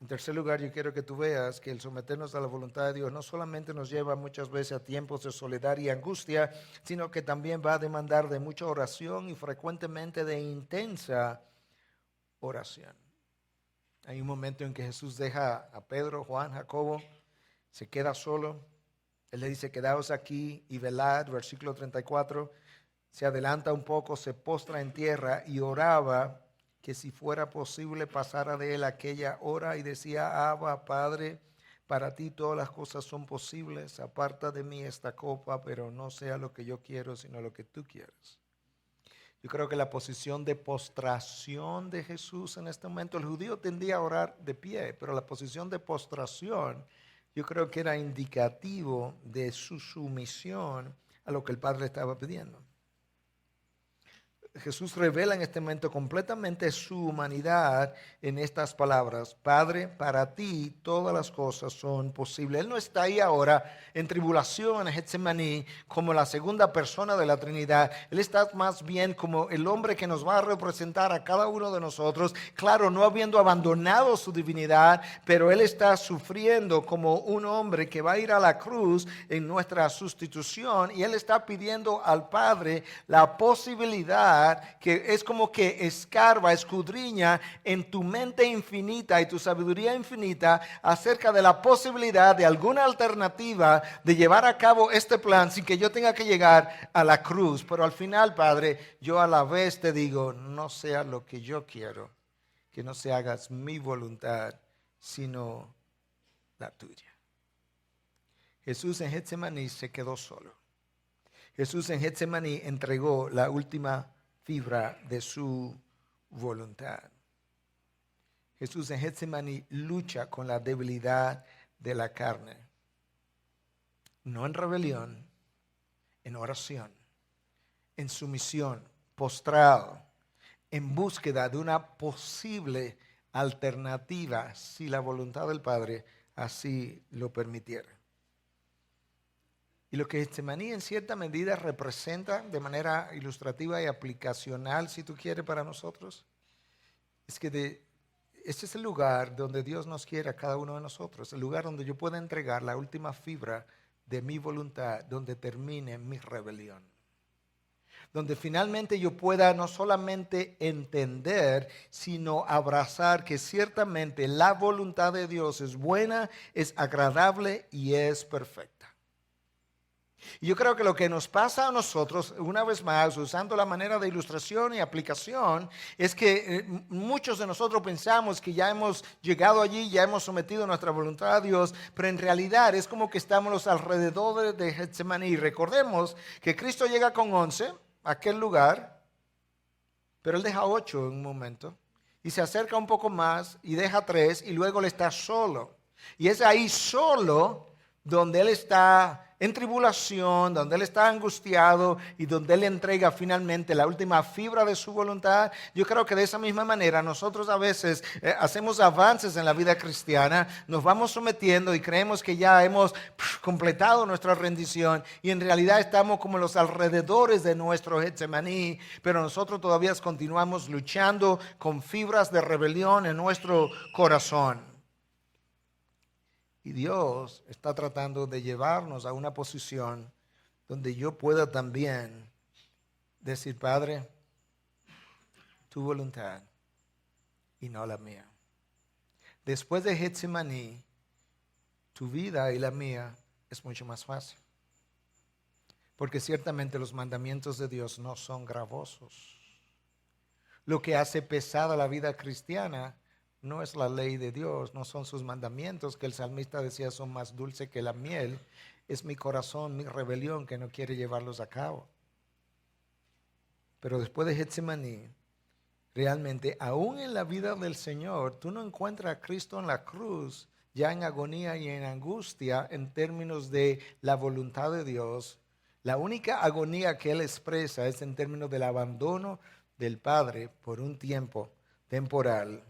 Speaker 1: En tercer lugar, yo quiero que tú veas que el someternos a la voluntad de Dios no solamente nos lleva muchas veces a tiempos de soledad y angustia, sino que también va a demandar de mucha oración y frecuentemente de intensa oración. Hay un momento en que Jesús deja a Pedro, Juan, Jacobo, se queda solo. Él le dice: quedaos aquí y velad, versículo 34. Se adelanta un poco, se postra en tierra y oraba que si fuera posible pasara de él aquella hora, y decía: Abba, Padre, para ti todas las cosas son posibles, aparta de mí esta copa, pero no sea lo que yo quiero, sino lo que tú quieres. Yo creo que la posición de postración de Jesús en este momento, el judío tendía a orar de pie, pero la posición de postración yo creo que era indicativo de su sumisión a lo que el Padre estaba pidiendo. Jesús revela en este momento completamente su humanidad en estas palabras: Padre, para ti todas las cosas son posibles. Él no está ahí ahora en tribulación, en Getsemaní, como la segunda persona de la Trinidad. Él está más bien como el hombre que nos va a representar a cada uno de nosotros. Claro, no habiendo abandonado su divinidad, pero Él está sufriendo como un hombre que va a ir a la cruz en nuestra sustitución. Y Él está pidiendo al Padre la posibilidad, que es como que escarba, escudriña en tu mente infinita y tu sabiduría infinita acerca de la posibilidad de alguna alternativa de llevar a cabo este plan sin que yo tenga que llegar a la cruz. Pero al final, Padre, yo a la vez te digo: no sea lo que yo quiero, que no se haga mi voluntad, sino la tuya. Jesús en Getsemaní se quedó solo. Jesús en Getsemaní entregó la última fibra de su voluntad. Jesús en Getsemaní lucha con la debilidad de la carne, no en rebelión, en oración, en sumisión, postrado, en búsqueda de una posible alternativa si la voluntad del Padre así lo permitiera. Y lo que Getsemaní en cierta medida representa de manera ilustrativa y aplicacional, si tú quieres, para nosotros, es que este es el lugar donde Dios nos quiere a cada uno de nosotros, el lugar donde yo pueda entregar la última fibra de mi voluntad, donde termine mi rebelión. Donde finalmente yo pueda no solamente entender, sino abrazar que ciertamente la voluntad de Dios es buena, es agradable y es perfecta. Y yo creo que lo que nos pasa a nosotros, una vez más, usando la manera de ilustración y aplicación, es que muchos de nosotros pensamos que ya hemos llegado allí, ya hemos sometido nuestra voluntad a Dios, pero en realidad es como que estamos a los alrededores de Getsemaní. Recordemos que Cristo llega con 11 a aquel lugar, pero Él deja 8 en un momento, y se acerca un poco más y deja 3, y luego Él está solo. Y es ahí solo donde Él está en tribulación, donde Él está angustiado y donde Él entrega finalmente la última fibra de su voluntad. Yo creo que de esa misma manera nosotros a veces hacemos avances en la vida cristiana, nos vamos sometiendo y creemos que ya hemos completado nuestra rendición y en realidad estamos como en los alrededores de nuestro Getsemaní, pero nosotros todavía continuamos luchando con fibras de rebelión en nuestro corazón. Y Dios está tratando de llevarnos a una posición donde yo pueda también decir, Padre, tu voluntad y no la mía. Después de Getsemaní, tu vida y la mía es mucho más fácil. Porque ciertamente los mandamientos de Dios no son gravosos. Lo que hace pesada la vida cristiana no es la ley de Dios, no son sus mandamientos, que el salmista decía son más dulces que la miel. Es mi corazón, mi rebelión que no quiere llevarlos a cabo. Pero después de Getsemaní, realmente, aún en la vida del Señor, tú no encuentras a Cristo en la cruz, ya en agonía y en angustia, en términos de la voluntad de Dios. La única agonía que Él expresa es en términos del abandono del Padre por un tiempo temporal.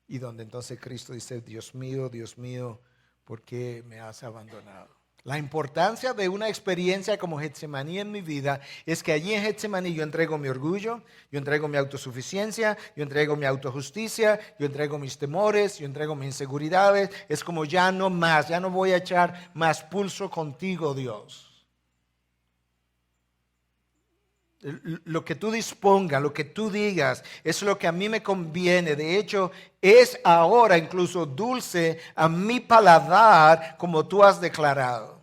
Speaker 1: Y donde entonces Cristo dice, Dios mío, ¿por qué me has abandonado? La importancia de una experiencia como Getsemaní en mi vida es que allí en Getsemaní yo entrego mi orgullo, yo entrego mi autosuficiencia, yo entrego mi autojusticia, yo entrego mis temores, yo entrego mis inseguridades. Es como ya no más, ya no voy a echar más pulso contigo, Dios. Lo que tú dispongas, lo que tú digas, es lo que a mí me conviene. De hecho, es ahora incluso dulce a mi paladar como tú has declarado.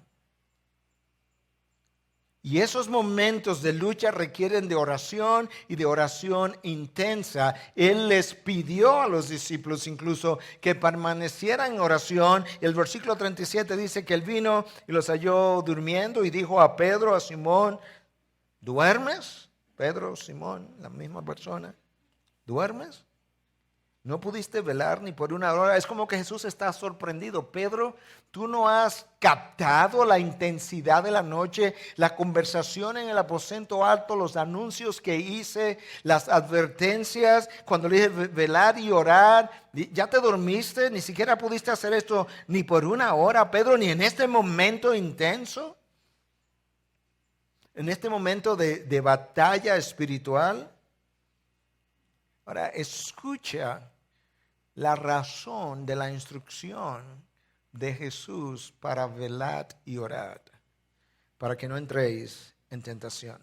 Speaker 1: Y esos momentos de lucha requieren de oración y de oración intensa. Él les pidió a los discípulos incluso que permanecieran en oración. El versículo 37 dice que Él vino y los halló durmiendo y dijo a Pedro, a Simón, ¿duermes? Pedro, Simón, la misma persona. ¿Duermes? No pudiste velar ni por una hora. Es como que Jesús está sorprendido. Pedro, tú no has captado la intensidad de la noche, la conversación en el aposento alto, los anuncios que hice, las advertencias, cuando le dije velar y orar. ¿Ya te dormiste? Ni siquiera pudiste hacer esto ni por una hora, Pedro, ni en este momento intenso. En este momento de batalla espiritual. Ahora, escucha la razón de la instrucción de Jesús para velar y orar, para que no entréis en tentación.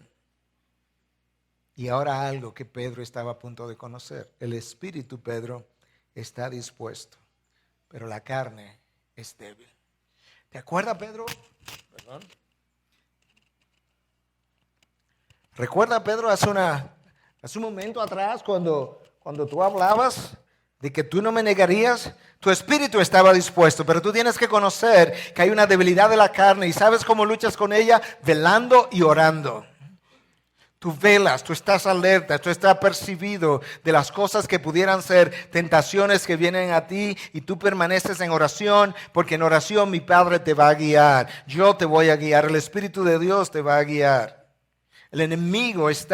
Speaker 1: Y ahora algo que Pedro estaba a punto de conocer. El espíritu, Pedro, está dispuesto, pero la carne es débil. ¿Te acuerdas, Pedro? Perdón. ¿Recuerda, Pedro, hace un momento atrás cuando tú hablabas de que tú no me negarías? Tu espíritu estaba dispuesto, pero tú tienes que conocer que hay una debilidad de la carne y ¿sabes cómo luchas con ella? Velando y orando. Tú velas, tú estás alerta, tú estás percibido de las cosas que pudieran ser tentaciones que vienen a ti y tú permaneces en oración, porque en oración mi Padre te va a guiar. Yo te voy a guiar, el Espíritu de Dios te va a guiar. El enemigo es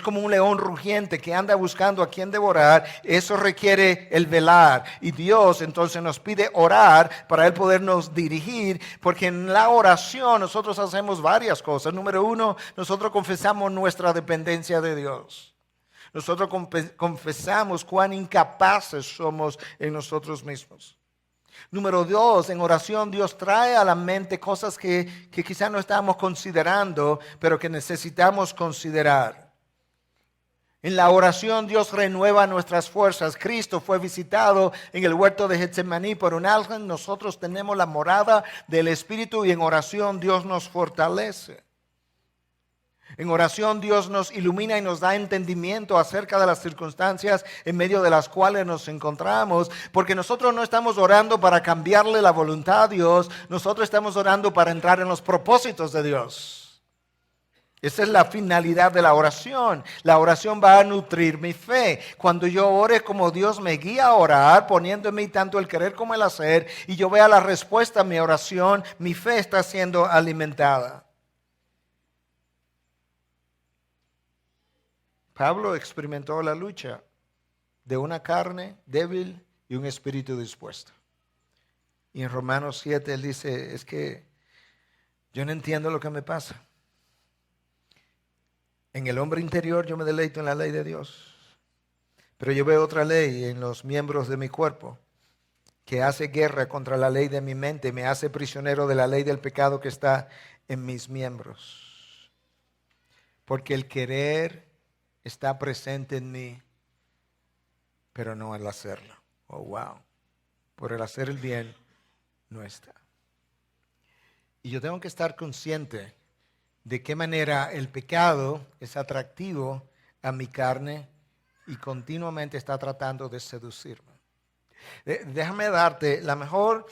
Speaker 1: como un león rugiente que anda buscando a quien devorar. Eso requiere el velar. Y Dios entonces nos pide orar para Él podernos dirigir, porque en la oración nosotros hacemos varias cosas. Número uno, nosotros confesamos nuestra dependencia de Dios. Nosotros confesamos cuán incapaces somos en nosotros mismos. Número dos, en oración Dios trae a la mente cosas que quizás no estamos considerando, pero que necesitamos considerar. En la oración Dios renueva nuestras fuerzas. Cristo fue visitado en el huerto de Getsemaní por un ángel. Nosotros tenemos la morada del Espíritu y en oración Dios nos fortalece. En oración Dios nos ilumina y nos da entendimiento acerca de las circunstancias en medio de las cuales nos encontramos, porque nosotros no estamos orando para cambiarle la voluntad a Dios, nosotros estamos orando para entrar en los propósitos de Dios. Esa es la finalidad de la oración. La oración va a nutrir mi fe. Cuando yo ore como Dios me guía a orar, poniendo en mí tanto el querer como el hacer, y yo vea la respuesta a mi oración, mi fe está siendo alimentada. Pablo experimentó la lucha de una carne débil y un espíritu dispuesto. Y en Romanos 7 él dice, es que yo no entiendo lo que me pasa. En el hombre interior yo me deleito en la ley de Dios, pero yo veo otra ley en los miembros de mi cuerpo que hace guerra contra la ley de mi mente, me hace prisionero de la ley del pecado que está en mis miembros. Porque el querer está presente en mí, pero no el hacerlo. Oh, wow. Por el hacer el bien, no está. Y yo tengo que estar consciente de qué manera el pecado es atractivo a mi carne y continuamente está tratando de seducirme. Déjame darte la mejor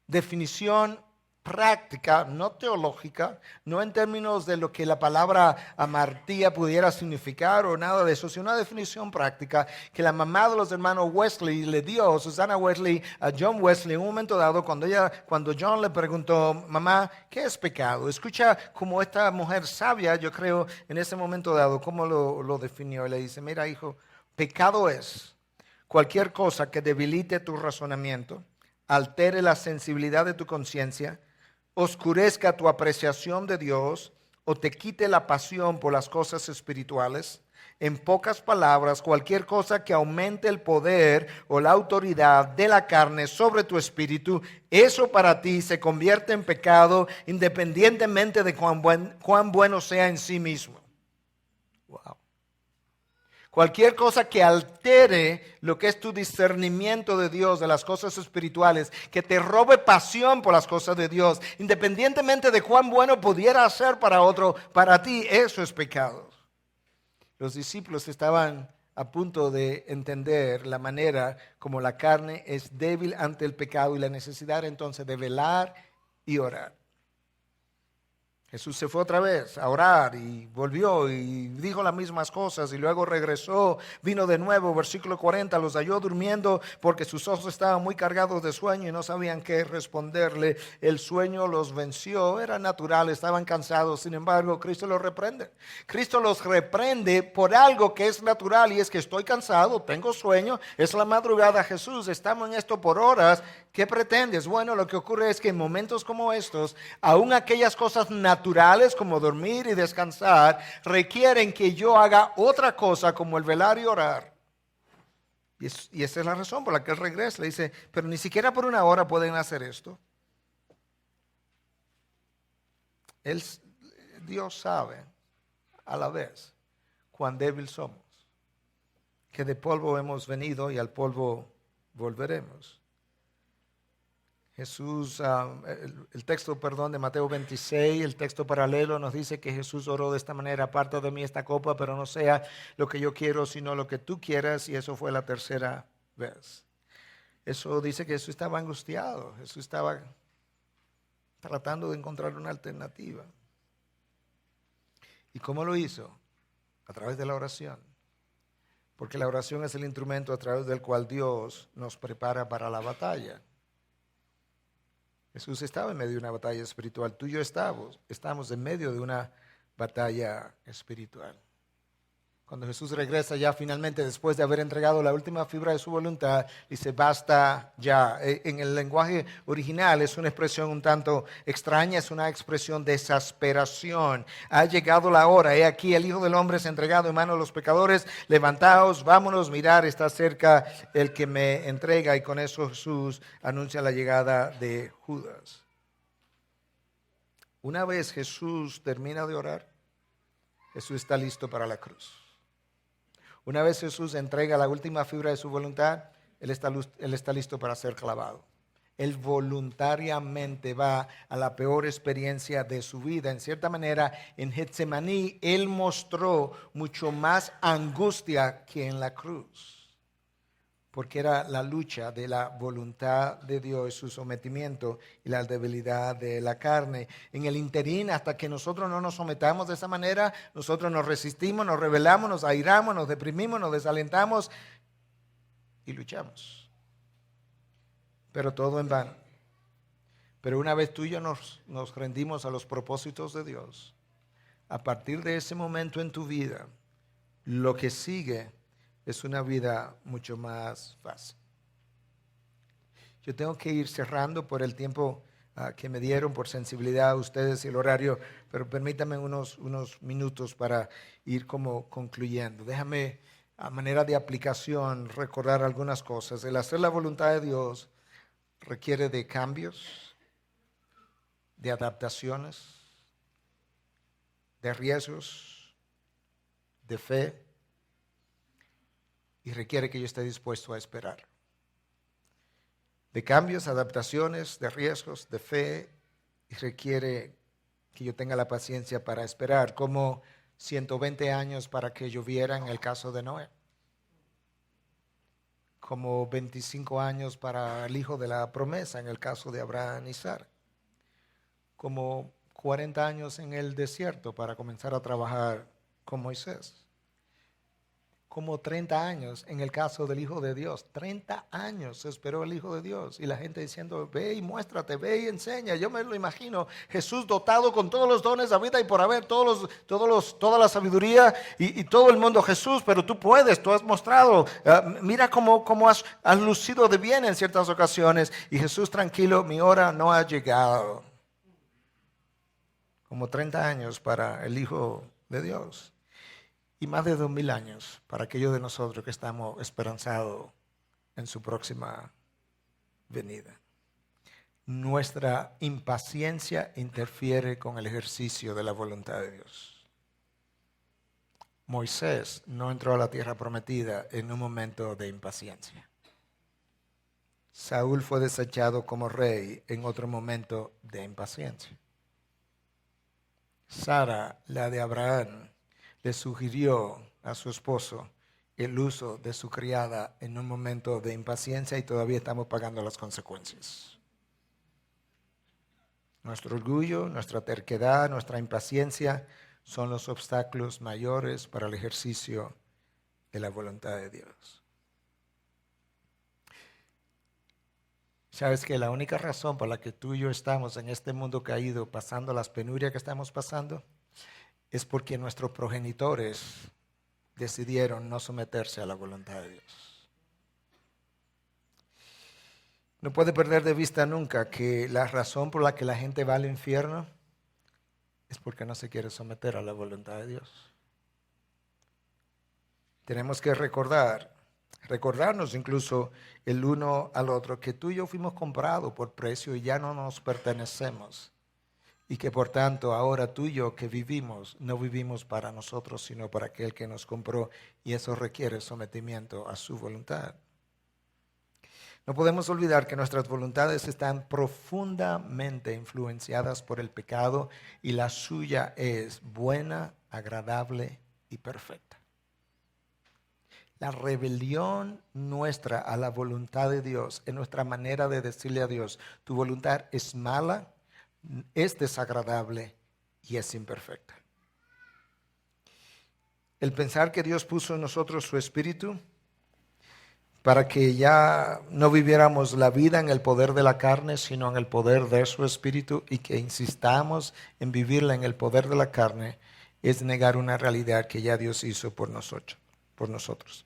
Speaker 1: definición práctica, no teológica, no en términos de lo que la palabra amartía pudiera significar o nada de eso, sino una definición práctica que la mamá de los hermanos Wesley le dio, Susana Wesley, a John Wesley en un momento dado cuando John le preguntó, mamá, ¿qué es pecado? Escucha cómo esta mujer sabia, yo creo, en ese momento dado, cómo lo definió. Y le dice, mira hijo, pecado es cualquier cosa que debilite tu razonamiento, altere la sensibilidad de tu conciencia, oscurezca tu apreciación de Dios o te quite la pasión por las cosas espirituales. En pocas palabras, cualquier cosa que aumente el poder o la autoridad de la carne sobre tu espíritu, eso para ti se convierte en pecado independientemente de cuán bueno sea en sí mismo. Wow. Cualquier cosa que altere lo que es tu discernimiento de Dios, de las cosas espirituales, que te robe pasión por las cosas de Dios, independientemente de cuán bueno pudiera ser para otro, para ti eso es pecado. Los discípulos estaban a punto de entender la manera como la carne es débil ante el pecado y la necesidad entonces de velar y orar. Jesús se fue otra vez a orar y volvió y dijo las mismas cosas y luego regresó, vino de nuevo, versículo 40, los halló durmiendo porque sus ojos estaban muy cargados de sueño y no sabían qué responderle. El sueño los venció, era natural, estaban cansados, sin embargo Cristo los reprende. Cristo los reprende por algo que es natural y es que estoy cansado, tengo sueño, es la madrugada, Jesús, estamos en esto por horas. ¿Qué pretendes? Bueno, lo que ocurre es que en momentos como estos, aún aquellas cosas naturales como dormir y descansar, requieren que yo haga otra cosa como el velar y orar. Y esa es la razón por la que él regresa. Le dice, pero ni siquiera por una hora pueden hacer esto. Dios sabe a la vez cuán débil somos, que de polvo hemos venido y al polvo volveremos. Jesús, el texto, de Mateo 26, el texto paralelo nos dice que Jesús oró de esta manera, aparta de mí esta copa, pero no sea lo que yo quiero, sino lo que tú quieras, y eso fue la tercera vez. Eso dice que Jesús estaba angustiado, Jesús estaba tratando de encontrar una alternativa. ¿Y cómo lo hizo? A través de la oración. Porque la oración es el instrumento a través del cual Dios nos prepara para la batalla. Jesús estaba en medio de una batalla espiritual. Tú y yo estamos en medio de una batalla espiritual. Cuando Jesús regresa ya finalmente después de haber entregado la última fibra de su voluntad, dice, basta ya. En el lenguaje original es una expresión un tanto extraña, es una expresión de exasperación. Ha llegado la hora, he aquí el Hijo del Hombre es entregado en manos de los pecadores, levantaos, vámonos, mirar, está cerca el que me entrega. Y con eso Jesús anuncia la llegada de Judas. Una vez Jesús termina de orar, Jesús está listo para la cruz. Una vez Jesús entrega la última fibra de su voluntad, Él está listo para ser clavado. Él voluntariamente va a la peor experiencia de su vida. En cierta manera, en Getsemaní, Él mostró mucho más angustia que en la cruz. Porque era la lucha de la voluntad de Dios, su sometimiento y la debilidad de la carne. En el interín, hasta que nosotros no nos sometamos de esa manera, nosotros nos resistimos, nos rebelamos, nos airamos, nos deprimimos, nos desalentamos y luchamos. Pero todo en vano. Pero una vez tú y yo nos rendimos a los propósitos de Dios, a partir de ese momento en tu vida, lo que sigue es una vida mucho más fácil. Yo tengo que ir cerrando por el tiempo que me dieron, por sensibilidad a ustedes y el horario, pero permítanme unos minutos para ir como concluyendo. Déjame, a manera de aplicación, recordar algunas cosas. El hacer la voluntad de Dios requiere de cambios, de adaptaciones, de riesgos, de fe, y requiere que yo esté dispuesto a esperar. De cambios, adaptaciones, de riesgos, de fe, y requiere que yo tenga la paciencia para esperar, como 120 años para que lloviera en el caso de Noé, como 25 años para el hijo de la promesa en el caso de Abraham y Sara, como 40 años en el desierto para comenzar a trabajar con Moisés, como 30 años en el caso del Hijo de Dios. 30 años esperó el Hijo de Dios y la gente diciendo, ve y muéstrate, ve y enseña. Yo me lo imagino, Jesús dotado con todos los dones de vida y por haber, toda la sabiduría y todo el mundo. Jesús, pero tú puedes, tú has mostrado, mira cómo has lucido de bien en ciertas ocasiones. Y Jesús, tranquilo, mi hora no ha llegado. Como 30 años para el Hijo de Dios. Y más de 2000 años para aquellos de nosotros que estamos esperanzados en su próxima venida. Nuestra impaciencia interfiere con el ejercicio de la voluntad de Dios. Moisés no entró a la tierra prometida en un momento de impaciencia. Saúl fue desechado como rey en otro momento de impaciencia. Sara, la de Abraham, le sugirió a su esposo el uso de su criada en un momento de impaciencia y todavía estamos pagando las consecuencias. Nuestro orgullo, nuestra terquedad, nuestra impaciencia son los obstáculos mayores para el ejercicio de la voluntad de Dios. Sabes que la única razón por la que tú y yo estamos en este mundo caído pasando las penurias que estamos pasando es porque nuestros progenitores decidieron no someterse a la voluntad de Dios. No puede perder de vista nunca que la razón por la que la gente va al infierno es porque no se quiere someter a la voluntad de Dios. Tenemos que recordarnos incluso el uno al otro que tú y yo fuimos comprados por precio y ya no nos pertenecemos. Y que por tanto ahora tú y yo que vivimos, no vivimos para nosotros, sino para aquel que nos compró. Y eso requiere sometimiento a su voluntad. No podemos olvidar que nuestras voluntades están profundamente influenciadas por el pecado y la suya es buena, agradable y perfecta. La rebelión nuestra a la voluntad de Dios, en nuestra manera de decirle a Dios, tu voluntad es mala, es desagradable y es imperfecta. El pensar que Dios puso en nosotros su espíritu para que ya no viviéramos la vida en el poder de la carne, sino en el poder de su espíritu y que insistamos en vivirla en el poder de la carne, es negar una realidad que ya Dios hizo por nosotros.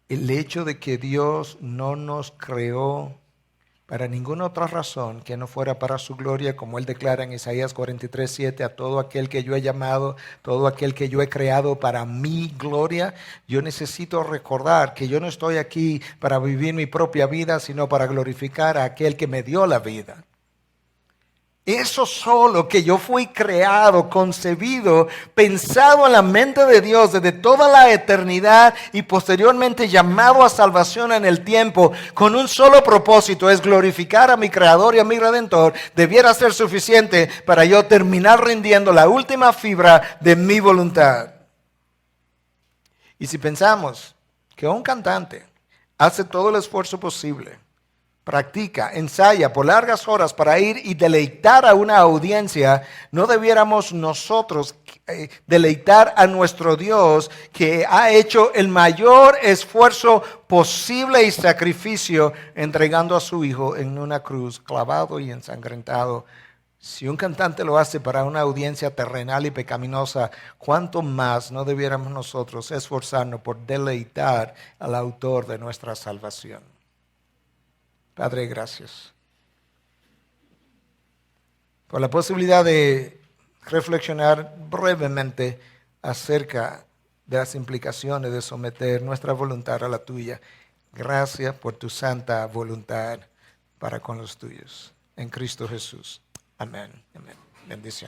Speaker 1: El hecho de que Dios no nos creó para ninguna otra razón que no fuera para su gloria, como Él declara en Isaías 43:7, a todo aquel que yo he llamado, todo aquel que yo he creado para mi gloria. Yo necesito recordar que yo no estoy aquí para vivir mi propia vida, sino para glorificar a aquel que me dio la vida. Eso solo, que yo fui creado, concebido, pensado en la mente de Dios desde toda la eternidad y posteriormente llamado a salvación en el tiempo con un solo propósito, es glorificar a mi Creador y a mi Redentor, debiera ser suficiente para yo terminar rindiendo la última fibra de mi voluntad. Y si pensamos que un cantante hace todo el esfuerzo posible, practica, ensaya por largas horas para ir y deleitar a una audiencia, ¿no debiéramos nosotros deleitar a nuestro Dios, que ha hecho el mayor esfuerzo posible y sacrificio entregando a su Hijo en una cruz, clavado y ensangrentado? Si un cantante lo hace para una audiencia terrenal y pecaminosa, ¿cuánto más no debiéramos nosotros esforzarnos por deleitar al autor de nuestra salvación? Padre, gracias por la posibilidad de reflexionar brevemente acerca de las implicaciones de someter nuestra voluntad a la tuya. Gracias por tu santa voluntad para con los tuyos. En Cristo Jesús. Amén. Amén. Bendición.